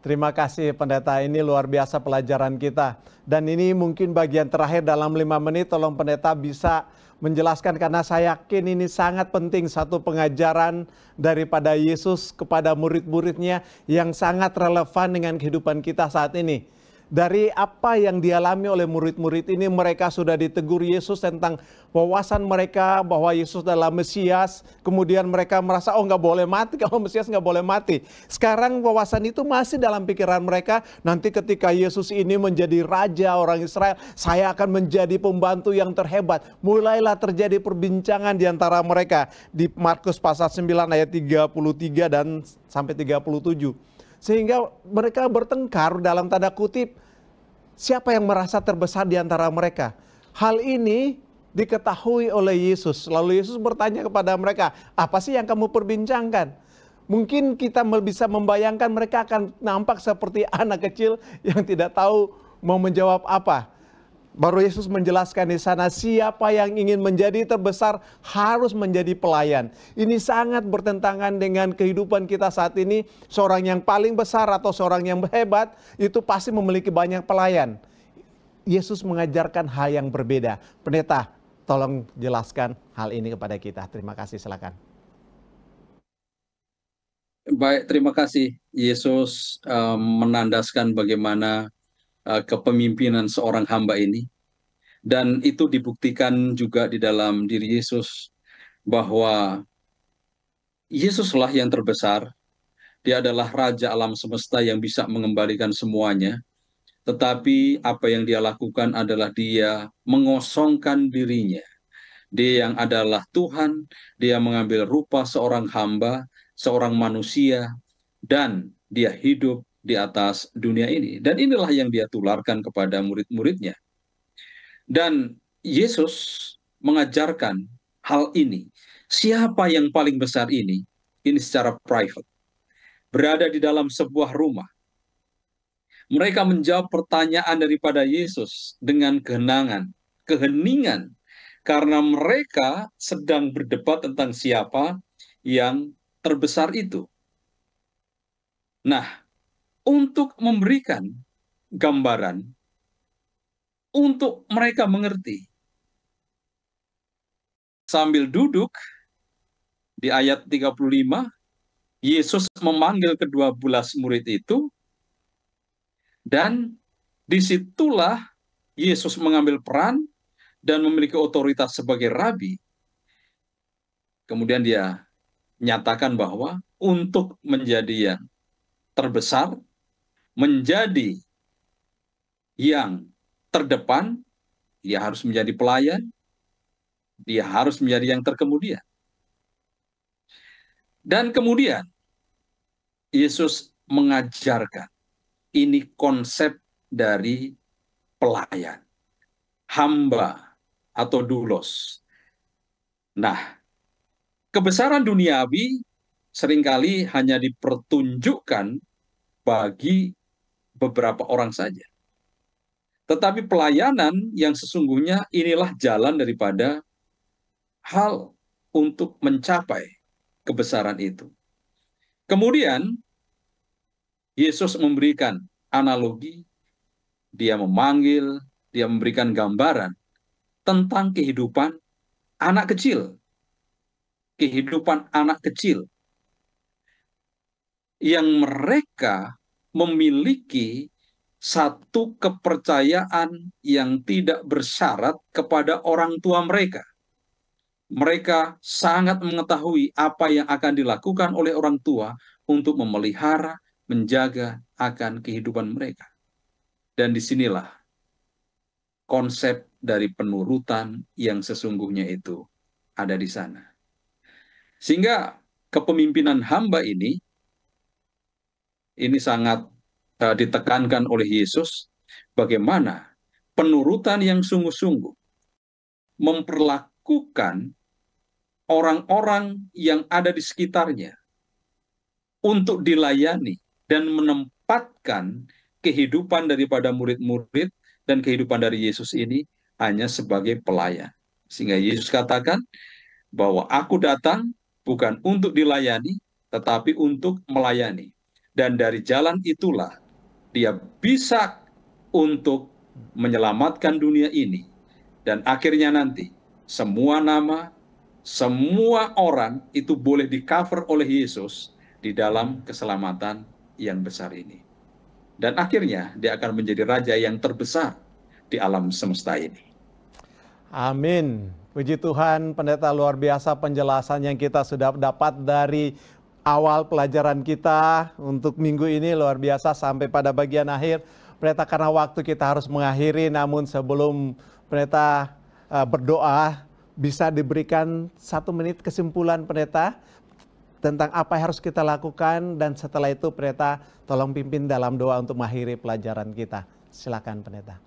terima kasih Pendeta, ini luar biasa pelajaran kita. Dan ini mungkin bagian terakhir dalam 5 menit, tolong Pendeta bisa menjelaskan karena saya yakin ini sangat penting, satu pengajaran daripada Yesus kepada murid-muridnya yang sangat relevan dengan kehidupan kita saat ini. Dari apa yang dialami oleh murid-murid ini, mereka sudah ditegur Yesus tentang wawasan mereka bahwa Yesus adalah Mesias. Kemudian mereka merasa, oh nggak boleh mati, kalau Mesias nggak boleh mati. Sekarang wawasan itu masih dalam pikiran mereka. Nanti ketika Yesus ini menjadi Raja orang Israel, saya akan menjadi pembantu yang terhebat. Mulailah terjadi perbincangan di antara mereka. Di Markus pasal 9 ayat 33 dan sampai 37. Sehingga mereka bertengkar dalam tanda kutip, siapa yang merasa terbesar di antara mereka. Hal ini diketahui oleh Yesus. Lalu Yesus bertanya kepada mereka, apa sih yang kamu perbincangkan? Mungkin kita bisa membayangkan mereka akan nampak seperti anak kecil yang tidak tahu mau menjawab apa. Baru Yesus menjelaskan di sana, siapa yang ingin menjadi terbesar harus menjadi pelayan. Ini sangat bertentangan dengan kehidupan kita saat ini. Seorang yang paling besar atau seorang yang hebat itu pasti memiliki banyak pelayan. Yesus mengajarkan hal yang berbeda. Pendeta, tolong jelaskan hal ini kepada kita. Terima kasih, silakan. Baik, terima kasih. Yesus menandaskan bagaimana kepemimpinan seorang hamba ini. Dan itu dibuktikan juga di dalam diri Yesus, bahwa Yesuslah yang terbesar. Dia adalah Raja alam semesta yang bisa mengembalikan semuanya. Tetapi apa yang dia lakukan adalah dia mengosongkan dirinya. Dia yang adalah Tuhan, dia mengambil rupa seorang hamba, seorang manusia, dan dia hidup di atas dunia ini. Dan inilah yang dia tularkan kepada murid-muridnya. Dan Yesus mengajarkan hal ini. Siapa yang paling besar ini? Ini secara private. Berada di dalam sebuah rumah. Mereka menjawab pertanyaan daripada Yesus dengan keheningan. Karena mereka sedang berdebat tentang siapa yang terbesar itu. Nah, untuk memberikan gambaran, untuk mereka mengerti, sambil duduk di ayat 35, Yesus memanggil kedua belas murid itu, dan disitulah Yesus mengambil peran dan memiliki otoritas sebagai rabi. Kemudian dia nyatakan bahwa untuk menjadi yang terbesar, menjadi yang terdepan, dia harus menjadi pelayan, dia harus menjadi yang terkemudian. Dan kemudian Yesus mengajarkan, ini konsep dari pelayan, hamba atau doulos. Nah, kebesaran duniawi seringkali hanya dipertunjukkan bagi beberapa orang saja. Tetapi pelayanan yang sesungguhnya inilah jalan daripada hal untuk mencapai kebesaran itu. Kemudian Yesus memberikan analogi, dia memanggil, dia memberikan gambaran tentang kehidupan anak kecil. Kehidupan anak kecil yang mereka memiliki satu kepercayaan yang tidak bersyarat kepada orang tua mereka. Mereka sangat mengetahui apa yang akan dilakukan oleh orang tua untuk memelihara, menjaga akan kehidupan mereka. Dan disinilah konsep dari penurutan yang sesungguhnya itu ada di sana. Sehingga kepemimpinan hamba ini sangat ditekankan oleh Yesus, bagaimana penurutan yang sungguh-sungguh memperlakukan orang-orang yang ada di sekitarnya untuk dilayani dan menempatkan kehidupan daripada murid-murid dan kehidupan dari Yesus ini hanya sebagai pelayan. Sehingga Yesus katakan bahwa aku datang bukan untuk dilayani, tetapi untuk melayani. Dan dari jalan itulah dia bisa untuk menyelamatkan dunia ini. Dan akhirnya nanti semua nama, semua orang itu boleh di-cover oleh Yesus di dalam keselamatan yang besar ini. Dan akhirnya dia akan menjadi raja yang terbesar di alam semesta ini. Amin. Puji Tuhan, pendeta, luar biasa penjelasan yang kita sudah dapat dari awal pelajaran kita untuk minggu ini, luar biasa sampai pada bagian akhir. Pendeta, karena waktu kita harus mengakhiri, namun sebelum pendeta berdoa, bisa diberikan 1 menit kesimpulan pendeta tentang apa yang harus kita lakukan, dan setelah itu pendeta tolong pimpin dalam doa untuk mengakhiri pelajaran kita. Silakan pendeta.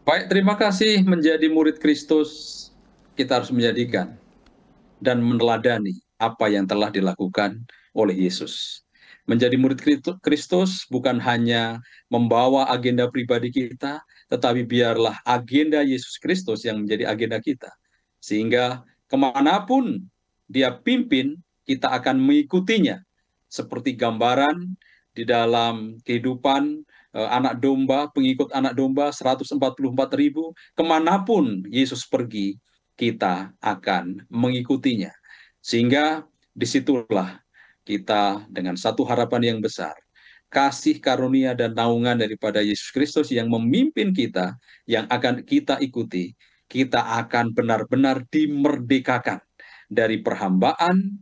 Baik, terima kasih. Menjadi murid Kristus, kita harus menjadikan dan meneladani apa yang telah dilakukan oleh Yesus. Menjadi murid Kristus bukan hanya membawa agenda pribadi kita, tetapi biarlah agenda Yesus Kristus yang menjadi agenda kita. Sehingga kemanapun dia pimpin, kita akan mengikutinya. Seperti gambaran di dalam kehidupan anak domba, pengikut anak domba 144.000, kemanapun Yesus pergi, kita akan mengikutinya. Sehingga disitulah kita dengan satu harapan yang besar, kasih karunia dan naungan daripada Yesus Kristus yang memimpin kita, yang akan kita ikuti, kita akan benar-benar dimerdekakan dari perhambaan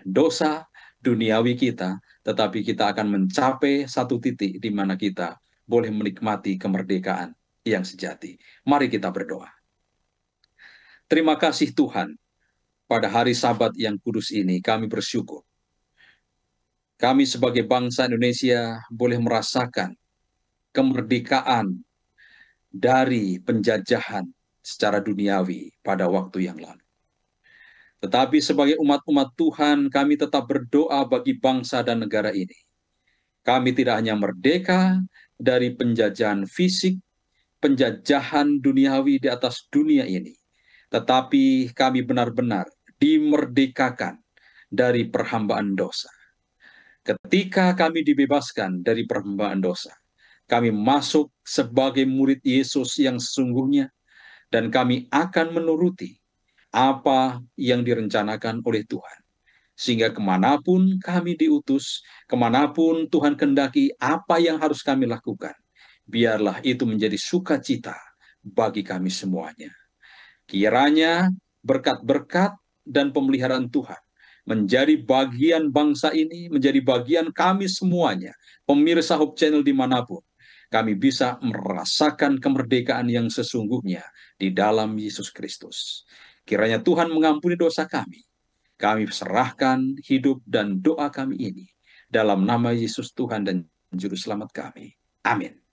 dosa duniawi kita, tetapi kita akan mencapai satu titik di mana kita boleh menikmati kemerdekaan yang sejati. Mari kita berdoa. Terima kasih Tuhan, pada hari Sabat yang kudus ini kami bersyukur. Kami sebagai bangsa Indonesia boleh merasakan kemerdekaan dari penjajahan secara duniawi pada waktu yang lalu. Tetapi sebagai umat-umat Tuhan, kami tetap berdoa bagi bangsa dan negara ini. Kami tidak hanya merdeka dari penjajahan fisik, penjajahan duniawi di atas dunia ini, tetapi kami benar-benar dimerdekakan dari perhambaan dosa. Ketika kami dibebaskan dari perhambaan dosa, kami masuk sebagai murid Yesus yang sesungguhnya, dan kami akan menuruti apa yang direncanakan oleh Tuhan. Sehingga kemanapun kami diutus, kemanapun Tuhan kehendaki, apa yang harus kami lakukan, biarlah itu menjadi sukacita bagi kami semuanya. Kiranya berkat-berkat dan pemeliharaan Tuhan menjadi bagian bangsa ini, menjadi bagian kami semuanya, pemirsa Hope Channel dimanapun. Kami bisa merasakan kemerdekaan yang sesungguhnya di dalam Yesus Kristus. Kiranya Tuhan mengampuni dosa kami. Kami serahkan hidup dan doa kami ini dalam nama Yesus Tuhan dan Juru Selamat kami. Amin.